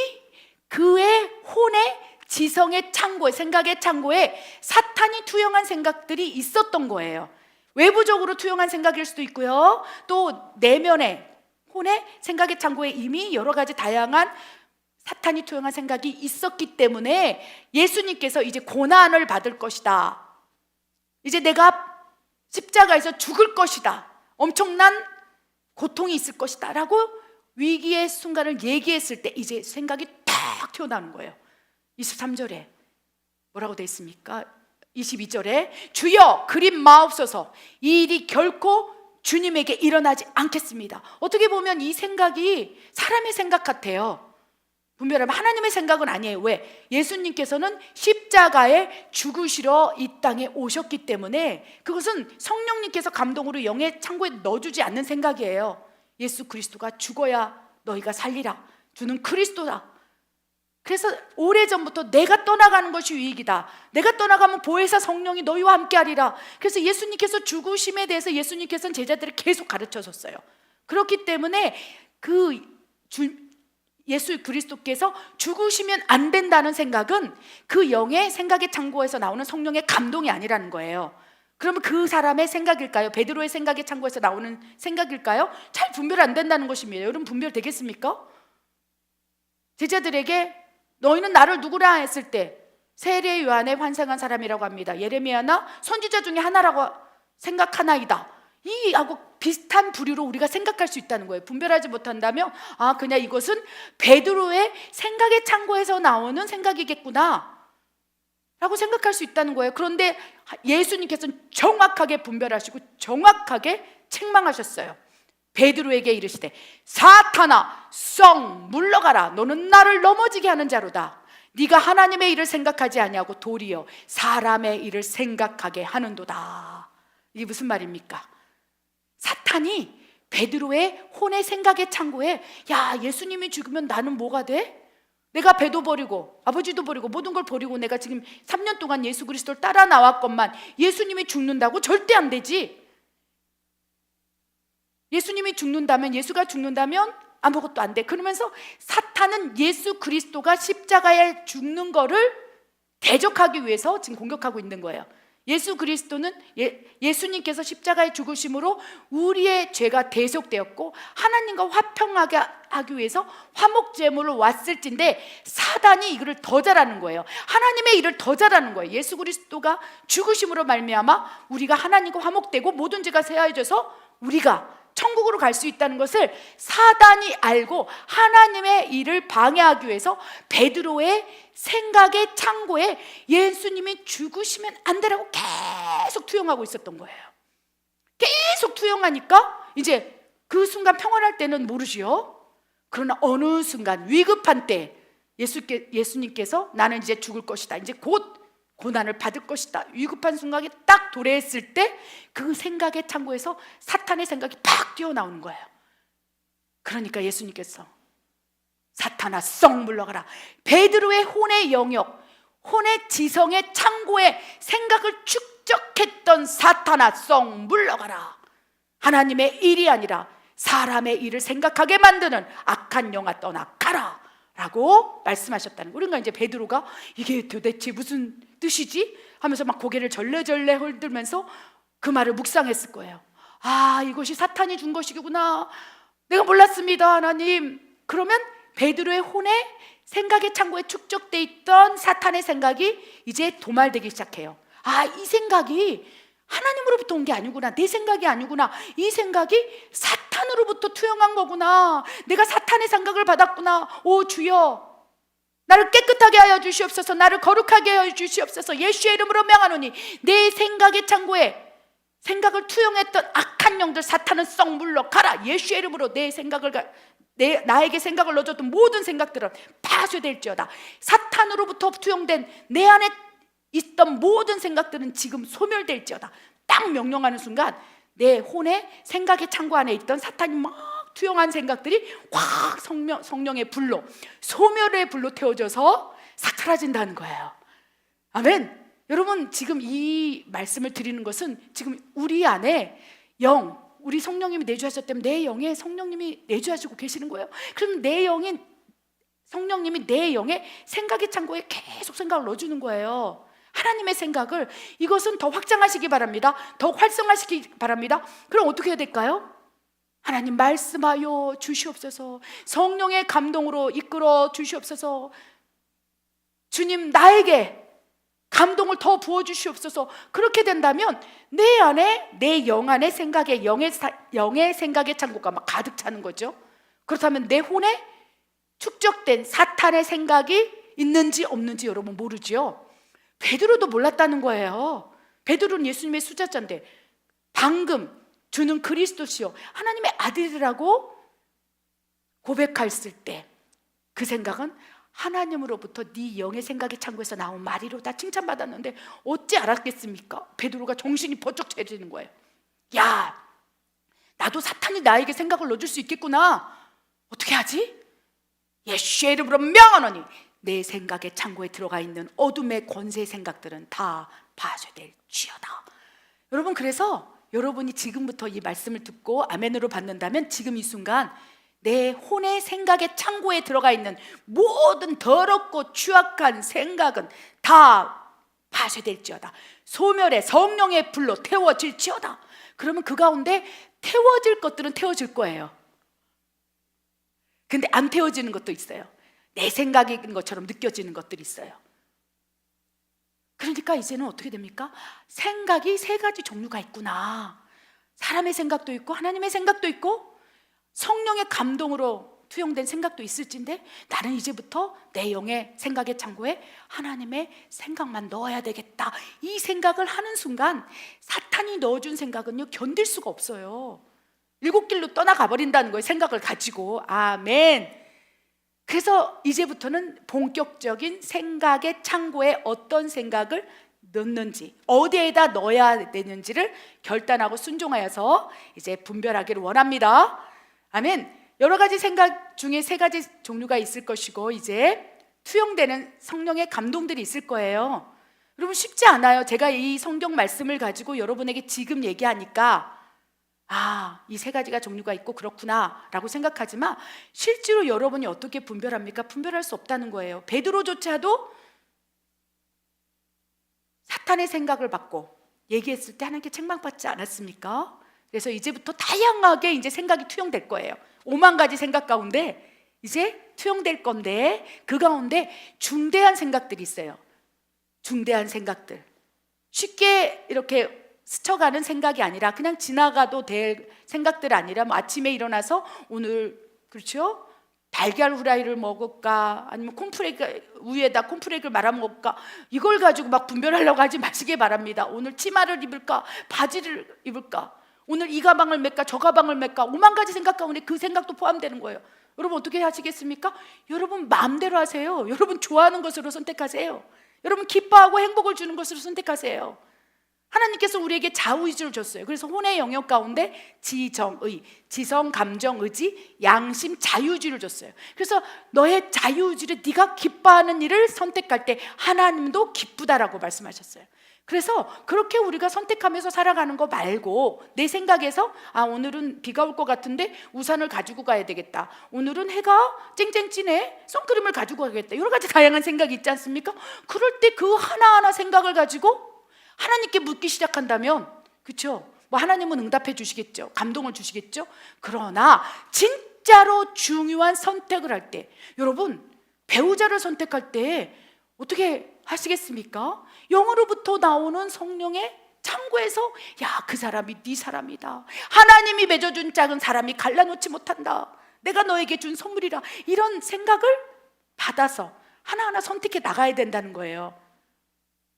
Speaker 1: 그의 혼의 지성의 창고에, 생각의 창고에 사탄이 투영한 생각들이 있었던 거예요. 외부적으로 투영한 생각일 수도 있고요, 또 내면의 혼의 생각의 창고에 이미 여러 가지 다양한 사탄이 투영한 생각이 있었기 때문에 예수님께서 이제 고난을 받을 것이다, 이제 내가 십자가에서 죽을 것이다, 엄청난 고통이 있을 것이다 라고 위기의 순간을 얘기했을 때 이제 생각이 탁 튀어나오는 거예요. 23절에 뭐라고 되어 있습니까? 22절에 주여 그리 마옵소서, 이 일이 결코 주님에게 일어나지 않겠습니다. 어떻게 보면 이 생각이 사람의 생각 같아요. 분별하면 하나님의 생각은 아니에요. 왜? 예수님께서는 십자가에 죽으시러 이 땅에 오셨기 때문에 그것은 성령님께서 감동으로 영의 창고에 넣어주지 않는 생각이에요. 예수 그리스도가 죽어야 너희가 살리라, 주는 그리스도다. 그래서 오래전부터 내가 떠나가는 것이 유익이다, 내가 떠나가면 보혜사 성령이 너희와 함께 하리라. 그래서 예수님께서 죽으심에 대해서 예수님께서는 제자들을 계속 가르쳐 줬어요. 그렇기 때문에 예수 그리스도께서 죽으시면 안 된다는 생각은 그 영의 생각의 창고에서 나오는 성령의 감동이 아니라는 거예요. 그러면 그 사람의 생각일까요? 베드로의 생각의 창고에서 나오는 생각일까요? 잘 분별 안 된다는 것입니다. 여러분 분별 되겠습니까? 제자들에게 너희는 나를 누구라 했을 때 세례 요한의 환상한 사람이라고 합니다. 예레미야나 선지자 중에 하나라고 생각하나이다. 이하고 비슷한 부류로 우리가 생각할 수 있다는 거예요. 분별하지 못한다면 그냥 이것은 베드로의 생각의 창고에서 나오는 생각이겠구나 라고 생각할 수 있다는 거예요. 그런데 예수님께서는 정확하게 분별하시고 정확하게 책망하셨어요. 베드로에게 이르시되 사탄아 썩 물러가라, 너는 나를 넘어지게 하는 자로다. 네가 하나님의 일을 생각하지 아니하고 도리어 사람의 일을 생각하게 하는도다. 이게 무슨 말입니까? 사탄이 베드로의 혼의 생각의 창고에 야, 예수님이 죽으면 나는 뭐가 돼? 내가 배도 버리고 아버지도 버리고 모든 걸 버리고 내가 지금 3년 동안 예수 그리스도를 따라 나왔건만 예수님이 죽는다고? 절대 안 되지. 예수님이 죽는다면, 예수가 죽는다면 아무것도 안 돼. 그러면서 사탄은 예수 그리스도가 십자가에 죽는 거를 대적하기 위해서 지금 공격하고 있는 거예요. 예수 그리스도는 예수님께서 십자가의 죽으심으로 우리의 죄가 대속되었고 하나님과 화평하게 하기 위해서 화목제물로 왔을진데 사단이 이거를 더 잘하는 거예요. 하나님의 일을 더 잘하는 거예요. 예수 그리스도가 죽으심으로 말미암아 우리가 하나님과 화목되고 모든 죄가 사하여져서 우리가 천국으로 갈 수 있다는 것을 사단이 알고 하나님의 일을 방해하기 위해서 베드로의 생각의 창고에 예수님이 죽으시면 안 되라고 계속 투영하고 있었던 거예요. 계속 투영하니까 이제 그 순간 평안할 때는 모르지요. 그러나 어느 순간 위급한 때 예수님께서 나는 이제 죽을 것이다, 이제 곧 고난을 받을 것이다, 위급한 순간에 딱 도래했을 때 그 생각의 창고에서 사탄의 생각이 팍 뛰어나오는 거예요. 그러니까 예수님께서 사탄아 썩 물러가라. 베드로의 혼의 영역, 혼의 지성의 창고에 생각을 축적했던 사탄아 썩 물러가라. 하나님의 일이 아니라 사람의 일을 생각하게 만드는 악한 영아 떠나가라 라고 말씀하셨다는 거예요. 그러니까 이제 베드로가 이게 도대체 무슨 뜻이지? 하면서 막 고개를 절레절레 흔들면서 그 말을 묵상했을 거예요. 아, 이것이 사탄이 준 것이구나. 내가 몰랐습니다, 하나님. 그러면 베드로의 혼에 생각의 창고에 축적돼 있던 사탄의 생각이 이제 도말되기 시작해요. 아, 이 생각이 하나님으로부터 온 게 아니구나. 내 생각이 아니구나. 이 생각이 사탄으로부터 투영한 거구나. 내가 사탄의 생각을 받았구나. 오 주여, 나를 깨끗하게 하여 주시옵소서. 나를 거룩하게 하여 주시옵소서. 예수의 이름으로 명하노니 내 생각의 창고에 생각을 투영했던 악한 영들 사탄은 썩 물러가라. 예수의 이름으로 내 생각을 나에게 생각을 넣어줬던 모든 생각들은 파쇄될지어다. 사탄으로부터 투영된 내 안에 있던 모든 생각들은 지금 소멸될지어다. 딱 명령하는 순간 내 혼의 생각의 창고 안에 있던 사탄이 막 투영한 생각들이 확 성령의 불로, 소멸의 불로 태워져서 사라진다는 거예요. 아멘. 여러분, 지금 이 말씀을 드리는 것은 지금 우리 안에 우리 성령님이 내주하셨다면 내 영에 성령님이 내주하시고 계시는 거예요. 그럼 내 영에 성령님이 내 영에 생각의 창고에 계속 생각을 넣어주는 거예요. 하나님의 생각을, 이것은 더 확장하시기 바랍니다. 더 활성화시키기 바랍니다. 그럼 어떻게 해야 될까요? 하나님 말씀하여 주시옵소서. 성령의 감동으로 이끌어 주시옵소서. 주님 나에게 감동을 더 부어주시옵소서. 그렇게 된다면 내 안에, 내 영 안에 영의 생각의 창고가 막 가득 차는 거죠. 그렇다면 내 혼에 축적된 사탄의 생각이 있는지 없는지 여러분 모르죠. 베드로도 몰랐다는 거예요. 베드로는 예수님의 수제자인데 방금 주는 그리스도시요 하나님의 아들이라고 고백했을 때 그 생각은 하나님으로부터 네 영의 생각의 창고에서 나온 말이로다 칭찬받았는데 어찌 알았겠습니까? 베드로가 정신이 번쩍 차리는 거예요. 야, 나도 사탄이 나에게 생각을 넣어줄 수 있겠구나. 어떻게 하지? 예수의 이름으로 명하노니 내 생각의 창고에 들어가 있는 어둠의 권세의 생각들은 다 파쇄될지어다. 여러분, 그래서 여러분이 지금부터 이 말씀을 듣고 아멘으로 받는다면 지금 이 순간 내 혼의 생각의 창고에 들어가 있는 모든 더럽고 추악한 생각은 다 파쇄될지어다. 소멸의 성령의 불로 태워질지어다. 그러면 그 가운데 태워질 것들은 태워질 거예요. 근데 안 태워지는 것도 있어요. 내 생각인 것처럼 느껴지는 것들이 있어요. 그러니까 이제는 어떻게 됩니까? 생각이 세 가지 종류가 있구나. 사람의 생각도 있고 하나님의 생각도 있고 성령의 감동으로 투영된 생각도 있을진데 나는 이제부터 내 영의 생각의 창고에 하나님의 생각만 넣어야 되겠다. 이 생각을 하는 순간 사탄이 넣어준 생각은요 견딜 수가 없어요. 일곱 길로 떠나가 버린다는 거예요. 생각을 가지고. 아멘. 그래서 이제부터는 본격적인 생각의 창고에 어떤 생각을 넣는지, 어디에다 넣어야 되는지를 결단하고 순종하여서 이제 분별하기를 원합니다. 아멘. 여러 가지 생각 중에 세 가지 종류가 있을 것이고 이제 투영되는 성령의 감동들이 있을 거예요. 여러분, 쉽지 않아요. 제가 이 성경 말씀을 가지고 여러분에게 지금 얘기하니까 이 세 가지가 종류가 있고 그렇구나 라고 생각하지만 실제로 여러분이 어떻게 분별합니까? 분별할 수 없다는 거예요. 베드로조차도 사탄의 생각을 받고 얘기했을 때 하나님께 책망받지 않았습니까? 그래서 이제부터 다양하게 이제 생각이 투영될 거예요. 5만 가지 생각 가운데 이제 투영될 건데, 그 가운데 중대한 생각들이 있어요. 중대한 생각들, 쉽게 이렇게 스쳐가는 생각이 아니라 그냥 지나가도 될 생각들 아니라, 뭐 아침에 일어나서 오늘, 그렇죠? 달걀 후라이를 먹을까, 아니면 콘프레이크 우유에다 콘프레이크를 말아 먹을까, 이걸 가지고 막 분별하려고 하지 마시기 바랍니다. 오늘 치마를 입을까, 바지를 입을까, 오늘 이 가방을 맬까, 저 가방을 맬까, 5만 가지 생각 가운데 그 생각도 포함되는 거예요. 여러분 어떻게 하시겠습니까? 여러분 마음대로 하세요. 여러분 좋아하는 것으로 선택하세요. 여러분 기뻐하고 행복을 주는 것으로 선택하세요. 하나님께서 우리에게 자유의지를 줬어요. 그래서 혼의 영역 가운데 지정의, 지성, 감정, 의지, 양심, 자유의지를 줬어요. 그래서 너의 자유의지를, 네가 기뻐하는 일을 선택할 때 하나님도 기쁘다라고 말씀하셨어요. 그래서 그렇게 우리가 선택하면서 살아가는 거 말고, 내 생각에서 오늘은 비가 올 것 같은데 우산을 가지고 가야 되겠다, 오늘은 해가 쨍쨍찌네, 선크림을 가지고 가야겠다, 여러 가지 다양한 생각이 있지 않습니까? 그럴 때 그 하나하나 생각을 가지고 하나님께 묻기 시작한다면, 그렇죠? 뭐 하나님은 응답해 주시겠죠, 감동을 주시겠죠. 그러나 진짜로 중요한 선택을 할 때, 여러분 배우자를 선택할 때 어떻게 하시겠습니까? 영으로부터 나오는 성령의 창고에서, 야, 그 사람이 네 사람이다, 하나님이 맺어준 짝은 사람이 갈라놓지 못한다, 내가 너에게 준 선물이라, 이런 생각을 받아서 하나하나 선택해 나가야 된다는 거예요.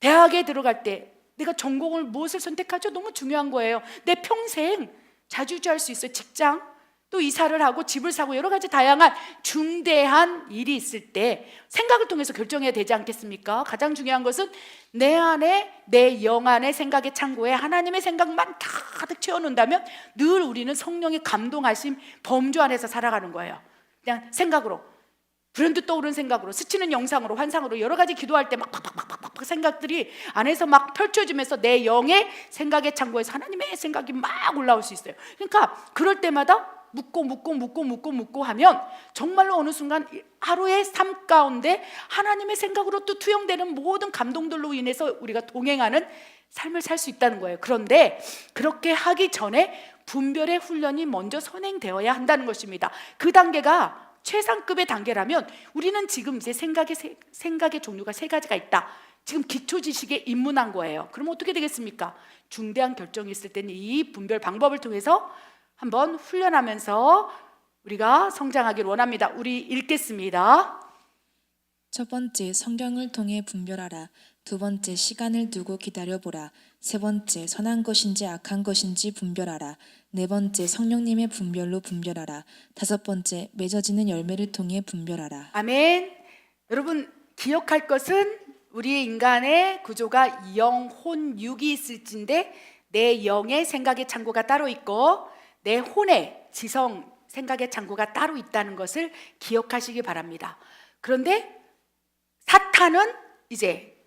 Speaker 1: 대학에 들어갈 때 내가 전공을 무엇을 선택하죠? 너무 중요한 거예요. 내 평생 자주주할 수 있어요. 직장, 또 이사를 하고 집을 사고 여러 가지 다양한 중대한 일이 있을 때 생각을 통해서 결정해야 되지 않겠습니까? 가장 중요한 것은 내 안에, 내 영 안에, 생각의 창고에 하나님의 생각만 가득 채워놓는다면 늘 우리는 성령의 감동하심 범주 안에서 살아가는 거예요. 그냥 생각으로, 불현듯 떠오른 생각으로, 스치는 영상으로, 환상으로, 여러 가지 기도할 때 막 생각들이 안에서 막 펼쳐지면서 내 영의 생각의 창고에서 하나님의 생각이 막 올라올 수 있어요. 그러니까 그럴 때마다 묻고 하면 정말로 어느 순간 하루의 삶 가운데 하나님의 생각으로 또 투영되는 모든 감동들로 인해서 우리가 동행하는 삶을 살 수 있다는 거예요. 그런데 그렇게 하기 전에 분별의 훈련이 먼저 선행되어야 한다는 것입니다. 그 단계가 최상급의 단계라면, 우리는 지금 이제 생각의 종류가 3가지가 있다, 지금 기초 지식에 입문한 거예요. 그럼 어떻게 되겠습니까? 중대한 결정이 있을 때는 이 분별 방법을 통해서 한번 훈련하면서 우리가 성장하길 원합니다. 우리 읽겠습니다.
Speaker 2: 첫 번째, 성경을 통해 분별하라. 두 번째, 시간을 두고 기다려보라. 세 번째, 선한 것인지 악한 것인지 분별하라. 네 번째, 성령님의 분별로 분별하라. 다섯 번째, 맺어지는 열매를 통해 분별하라.
Speaker 1: 아멘. 여러분 기억할 것은, 우리 인간의 구조가 영, 혼, 육이 있을진데 내 영의 생각의 창고가 따로 있고 내 혼의 지성 생각의 창고가 따로 있다는 것을 기억하시기 바랍니다. 그런데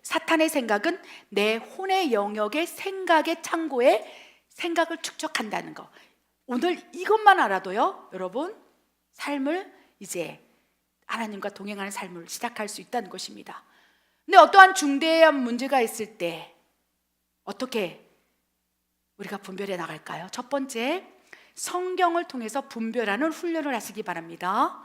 Speaker 1: 사탄의 생각은 내 혼의 영역의 생각의 창고에 생각을 축적한다는 거. 오늘 이것만 알아도요, 여러분 삶을, 이제 하나님과 동행하는 삶을 시작할 수 있다는 것입니다. 근데 어떠한 중대한 문제가 있을 때 어떻게 우리가 분별해 나갈까요? 첫 번째, 성경을 통해서 분별하는 훈련을 하시기 바랍니다.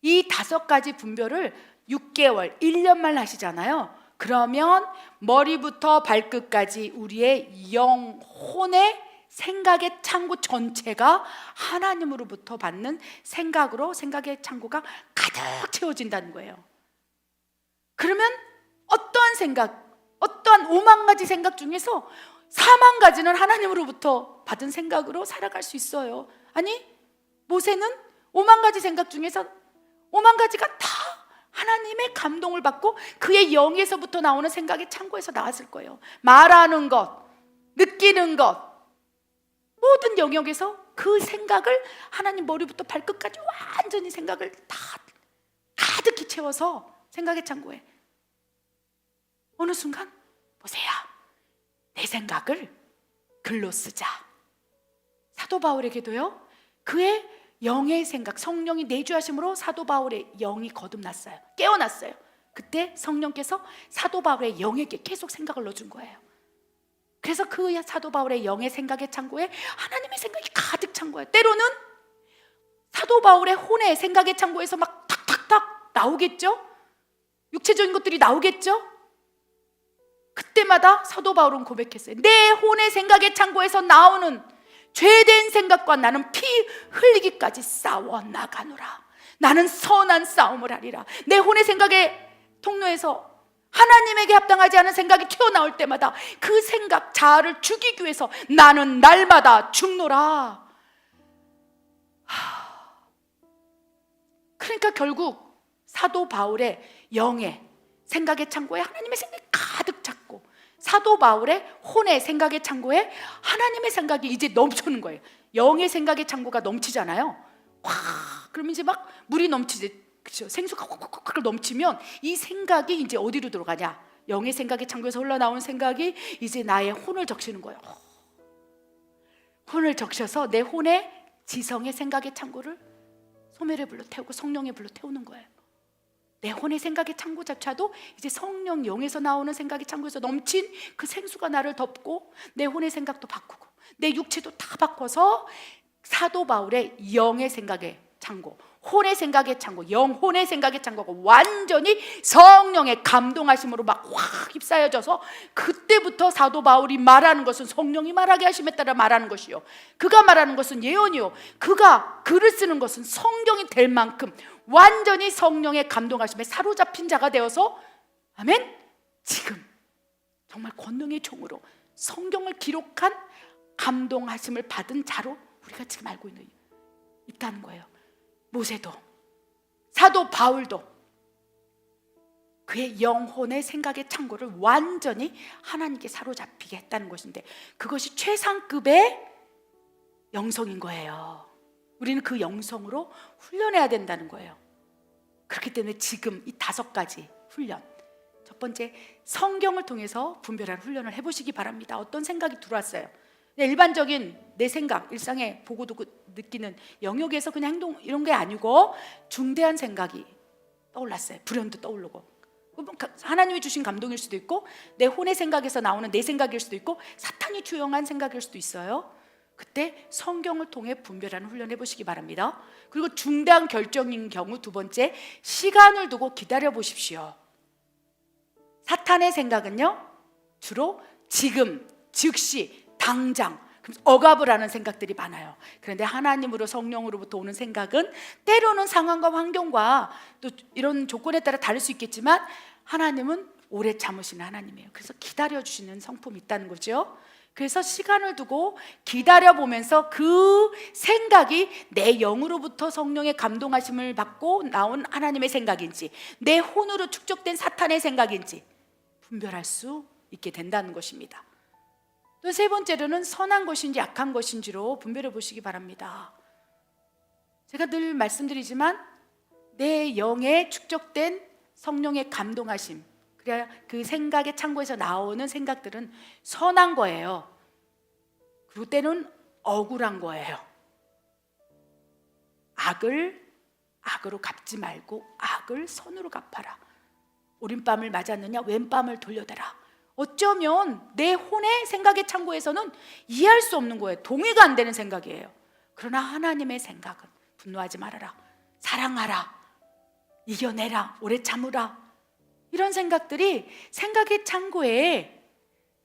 Speaker 1: 이 5가지 분별을 6개월, 1년만 하시잖아요. 그러면 머리부터 발끝까지 우리의 영혼의 생각의 창고 전체가 하나님으로부터 받는 생각으로, 생각의 창고가 가득 채워진다는 거예요. 그러면 어떠한 생각, 어떠한 5만 가지 생각 중에서 4만 가지는 하나님으로부터 받은 생각으로 살아갈 수 있어요. 아니, 모세는 5만 가지 생각 중에서 5만 가지가 다 하나님의 감동을 받고 그의 영에서부터 나오는 생각의 창고에서 나왔을 거예요. 말하는 것, 느끼는 것, 모든 영역에서 그 생각을 하나님 머리부터 발끝까지 완전히 생각을 다 가득히 채워서 생각의 창고에, 어느 순간 보세요, 내 생각을 글로 쓰자. 사도 바울에게도요, 그의 영의 생각, 성령이 내주하심으로 사도 바울의 영이 거듭났어요. 깨어났어요. 그때 성령께서 사도 바울의 영에게 계속 생각을 넣어준 거예요. 그래서 그 사도 바울의 영의 생각의 창고에 하나님의 생각이 가득 찬 거예요. 때로는 사도 바울의 혼의 생각의 창고에서 막 탁탁탁 나오겠죠? 육체적인 것들이 나오겠죠? 그때마다 사도 바울은 고백했어요. 내 혼의 생각의 창고에서 나오는 죄된 생각과 나는 피 흘리기까지 싸워 나가노라. 나는 선한 싸움을 하리라. 내 혼의 생각의 통로에서 하나님에게 합당하지 않은 생각이 튀어나올 때마다 그 생각 자아를 죽이기 위해서 나는 날마다 죽노라. 그러니까 결국 사도 바울의 영의 생각의 창고에 하나님의 생각이 가득 찼고, 사도 바울의 혼의 생각의 창고에 하나님의 생각이 이제 넘쳐는 거예요. 영의 생각의 창고가 넘치잖아요. 와, 그러면 이제 막 물이 넘치지. 그렇죠? 생수가 콕콕콕 넘치면 이 생각이 이제 어디로 들어가냐? 영의 생각의 창고에서 흘러나온 생각이 이제 나의 혼을 적시는 거예요. 혼을 적셔서 내 혼의 지성의 생각의 창고를 소멸의 불로 태우고 성령의 불로 태우는 거예요. 내 혼의 생각의 창고조차도 이제 성령 영에서 나오는 생각의 창고에서 넘친 그 생수가 나를 덮고 내 혼의 생각도 바꾸고 내 육체도 다 바꿔서 사도 바울의 영의 생각의 창고, 혼의 생각의 창고, 영혼의 생각의 창고가 완전히 성령의 감동하심으로 막 확 휩싸여져서 그때부터 사도 바울이 말하는 것은 성령이 말하게 하심에 따라 말하는 것이요, 그가 말하는 것은 예언이요, 그가 글을 쓰는 것은 성경이 될 만큼 완전히 성령의 감동하심에 사로잡힌 자가 되어서, 아멘, 지금 정말 권능의 종으로 성경을 기록한 감동하심을 받은 자로 우리가 지금 알고 있다는 거예요. 모세도, 사도 바울도 그의 영혼의 생각의 창고를 완전히 하나님께 사로잡히게 했다는 것인데, 그것이 최상급의 영성인 거예요. 우리는 그 영성으로 훈련해야 된다는 거예요. 그렇기 때문에 지금 이 5가지 훈련, 첫 번째, 성경을 통해서 분별하는 훈련을 해보시기 바랍니다. 어떤 생각이 들어왔어요? 일반적인 내 생각, 일상에 보고 듣고 느끼는 영역에서 그냥 행동 이런 게 아니고 중대한 생각이 떠올랐어요. 불현도 떠오르고, 하나님이 주신 감동일 수도 있고 내 혼의 생각에서 나오는 내 생각일 수도 있고 사탄이 투영한 생각일 수도 있어요. 그때 성경을 통해 분별하는 훈련 해보시기 바랍니다. 그리고 중대한 결정인 경우 두 번째, 시간을 두고 기다려 보십시오. 사탄의 생각은요, 주로 지금, 즉시, 당장 억압을 하는 생각들이 많아요. 그런데 하나님으로, 성령으로부터 오는 생각은 때로는 상황과 환경과 또 이런 조건에 따라 다를 수 있겠지만 하나님은 오래 참으시는 하나님이에요. 그래서 기다려주시는 성품이 있다는 거죠. 그래서 시간을 두고 기다려보면서 그 생각이 내 영으로부터 성령의 감동하심을 받고 나온 하나님의 생각인지 내 혼으로 축적된 사탄의 생각인지 분별할 수 있게 된다는 것입니다. 또 세 번째로는 선한 것인지 악한 것인지로 분별해 보시기 바랍니다. 제가 늘 말씀드리지만 내 영에 축적된 성령의 감동하심, 그래야 그 생각의 창고에서 나오는 생각들은 선한 거예요. 그리고 때는 억울한 거예요. 악을 악으로 갚지 말고 악을 선으로 갚아라. 오른밤을 맞았느냐 왼밤을 돌려대라. 어쩌면 내 혼의 생각의 창고에서는 이해할 수 없는 거예요. 동의가 안 되는 생각이에요. 그러나 하나님의 생각은 분노하지 말아라, 사랑하라, 이겨내라, 오래 참으라, 이런 생각들이 생각의 창고에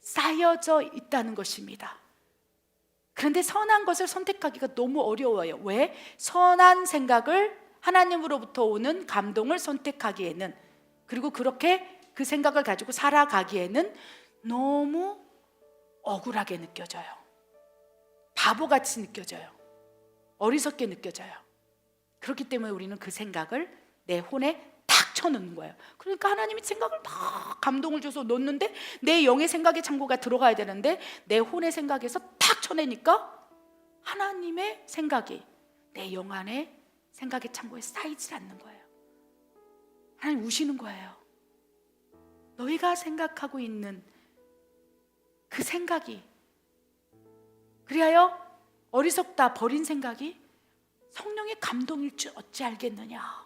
Speaker 1: 쌓여져 있다는 것입니다. 그런데 선한 것을 선택하기가 너무 어려워요. 왜? 선한 생각을, 하나님으로부터 오는 감동을 선택하기에는, 그리고 그렇게 그 생각을 가지고 살아가기에는 너무 억울하게 느껴져요. 바보같이 느껴져요. 어리석게 느껴져요. 그렇기 때문에 우리는 그 생각을 내 혼에 탁 쳐넣는 거예요. 그러니까 하나님이 생각을 막 감동을 줘서 놓는데 내 영의 생각의 창고가 들어가야 되는데 내 혼의 생각에서 탁 쳐내니까 하나님의 생각이 내 영 안에 생각의 창고에 쌓이질 않는 거예요. 하나님 우시는 거예요. 너희가 생각하고 있는 그 생각이, 그리하여 어리석다 버린 생각이 성령의 감동일 줄 어찌 알겠느냐.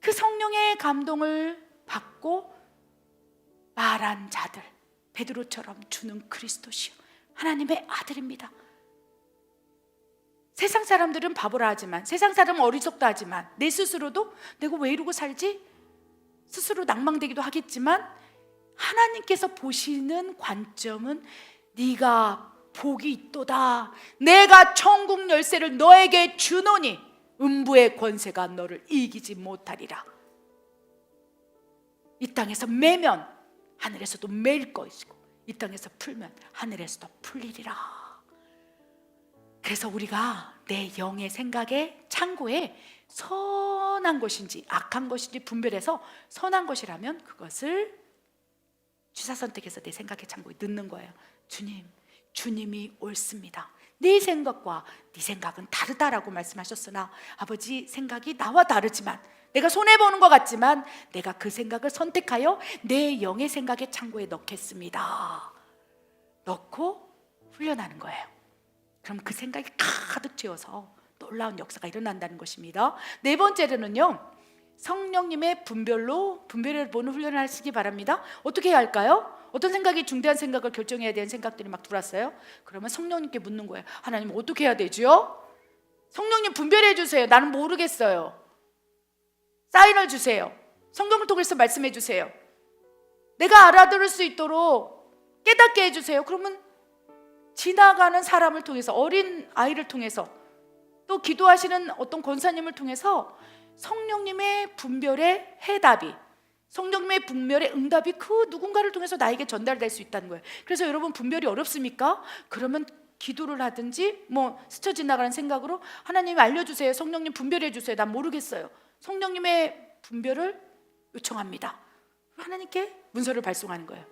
Speaker 1: 그 성령의 감동을 받고 말한 자들, 베드로처럼 주는 그리스도시요 하나님의 아들입니다. 세상 사람들은 바보라 하지만, 세상 사람은 어리석다 하지만, 내 스스로도 내가 왜 이러고 살지? 스스로 낭망되기도 하겠지만, 하나님께서 보시는 관점은 네가 복이 있도다. 내가 천국 열쇠를 너에게 주노니 음부의 권세가 너를 이기지 못하리라. 이 땅에서 매면 하늘에서도 매일 것이고, 이 땅에서 풀면 하늘에서도 풀리리라. 그래서 우리가 내 영의 생각의 창고에 선한 것인지 악한 것인지 분별해서 선한 것이라면 그것을 취사 선택해서 내 생각의 창고에 넣는 거예요. 주님이 옳습니다. 네 생각과 네 생각은 다르다라고 말씀하셨으나 아버지 생각이 나와 다르지만, 내가 손해보는 것 같지만 내가 그 생각을 선택하여 내 영의 생각의 창고에 넣겠습니다. 넣고 훈련하는 거예요. 그럼 그 생각이 가득 채워서 놀라운 역사가 일어난다는 것입니다. 네 번째로는요, 성령님의 분별을 보는 훈련을 하시기 바랍니다. 어떻게 해야 할까요? 어떤 생각이 중대한 생각을 결정해야 되는 생각들이 막 들어왔어요. 그러면 성령님께 묻는 거예요. 하나님 어떻게 해야 되죠? 성령님 분별해 주세요. 나는 모르겠어요. 사인을 주세요. 성경을 통해서 말씀해 주세요. 내가 알아들을 수 있도록 깨닫게 해주세요. 그러면 지나가는 사람을 통해서, 어린 아이를 통해서, 또 기도하시는 어떤 권사님을 통해서 성령님의 분별의 해답이, 성령님의 분별의 응답이 그 누군가를 통해서 나에게 전달될 수 있다는 거예요. 그래서 여러분 분별이 어렵습니까? 그러면 기도를 하든지 스쳐 지나가는 생각으로 하나님 알려주세요. 성령님 분별해 주세요. 난 모르겠어요. 성령님의 분별을 요청합니다. 하나님께 문서를 발송하는 거예요.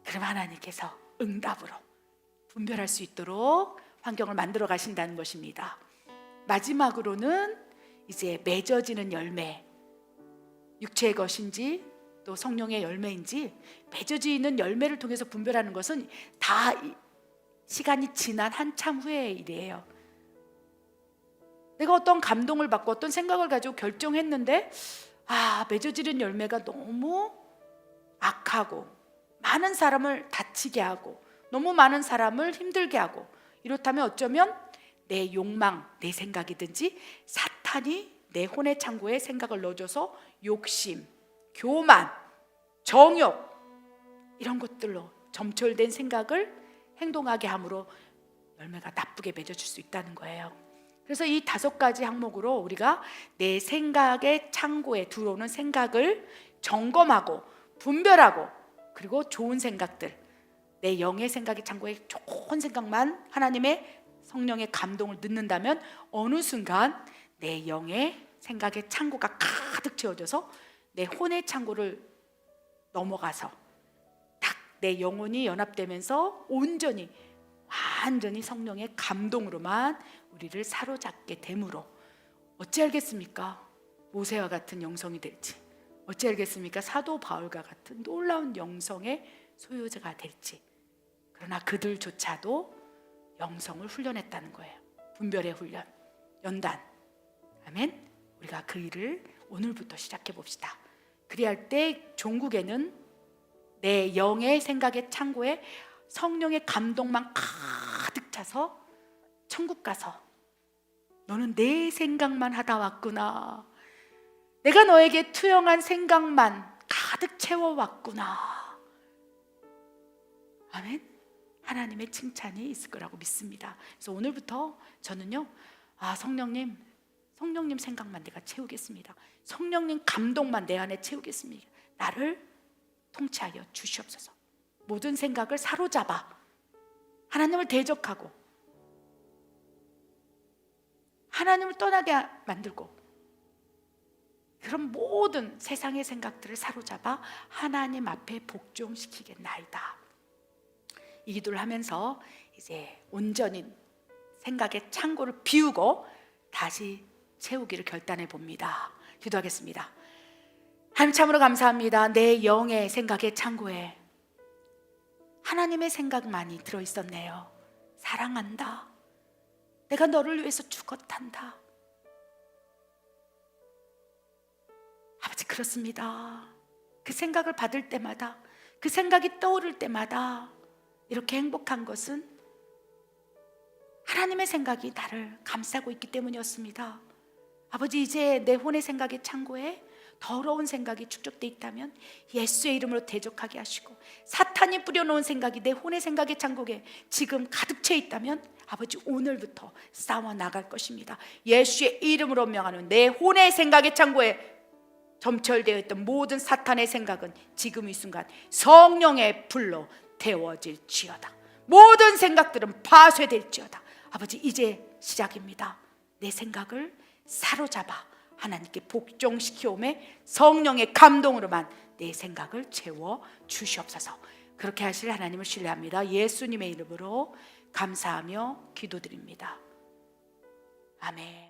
Speaker 1: 그럼 하나님께서 응답으로 분별할 수 있도록 환경을 만들어 가신다는 것입니다. 마지막으로는 이제 맺어지는 열매, 육체의 것인지 또 성령의 열매인지 맺어지는 열매를 통해서 분별하는 것은 다 시간이 지난 한참 후의 일이에요. 내가 어떤 감동을 받고 어떤 생각을 가지고 결정했는데 맺어지는 열매가 너무 악하고 많은 사람을 다치게 하고 너무 많은 사람을 힘들게 하고, 이렇다면 어쩌면 내 욕망, 내 생각이든지 사탄이 내 혼의 창고에 생각을 넣어줘서 욕심, 교만, 정욕 이런 것들로 점철된 생각을 행동하게 함으로 열매가 나쁘게 맺어질 수 있다는 거예요. 그래서 이 5가지 항목으로 우리가 내 생각의 창고에 들어오는 생각을 점검하고 분별하고, 그리고 좋은 생각들, 내 영의 생각의 창고에 좋은 생각만 하나님의 성령의 감동을 넣는다면 어느 순간 내 영의 생각의 창고가 가득 채워져서 내 혼의 창고를 넘어가서 딱 내 영혼이 연합되면서 온전히 완전히 성령의 감동으로만 우리를 사로잡게 되므로 어찌 알겠습니까? 모세와 같은 영성이 될지, 어찌 알겠습니까? 사도 바울과 같은 놀라운 영성의 소유자가 될지. 그러나 그들조차도 영성을 훈련했다는 거예요. 분별의 훈련, 연단. 아멘. 우리가 그 일을 오늘부터 시작해 봅시다. 그리할 때 종국에는 내 영의 생각의 창고에 성령의 감동만 가득 차서 천국 가서 너는 내 생각만 하다 왔구나, 내가 너에게 투영한 생각만 가득 채워왔구나. 아멘. 하나님의 칭찬이 있을 거라고 믿습니다. 그래서 오늘부터 저는요, 성령님 생각만 내가 채우겠습니다. 성령님 감동만 내 안에 채우겠습니다. 나를 통치하여 주시옵소서. 모든 생각을 사로잡아 하나님을 대적하고 하나님을 떠나게 만들고, 그런 모든 세상의 생각들을 사로잡아 하나님 앞에 복종시키겠나이다. 이 기도를 하면서 이제 온전히 생각의 창고를 비우고 다시 채우기를 결단해 봅니다. 기도하겠습니다. 하나님 참으로 감사합니다. 내 영의 생각의 창고에 하나님의 생각만이 들어있었네요. 사랑한다, 내가 너를 위해서 죽었단다, 아버지, 그렇습니다. 그 생각을 받을 때마다, 그 생각이 떠오를 때마다 이렇게 행복한 것은 하나님의 생각이 나를 감싸고 있기 때문이었습니다. 아버지, 이제 내 혼의 생각의 창고에 더러운 생각이 축적돼 있다면 예수의 이름으로 대적하게 하시고, 사탄이 뿌려놓은 생각이 내 혼의 생각의 창고에 지금 가득 채 있다면 아버지, 오늘부터 싸워 나갈 것입니다. 예수의 이름으로 명하는 내 혼의 생각의 창고에 점철되어 있던 모든 사탄의 생각은 지금 이 순간 성령의 불로 태워질지어다. 모든 생각들은 파쇄될지어다. 아버지, 이제 시작입니다. 내 생각을 사로잡아 하나님께 복종시키오매 성령의 감동으로만 내 생각을 채워 주시옵소서. 그렇게 하실 하나님을 신뢰합니다. 예수님의 이름으로 감사하며 기도드립니다. 아멘.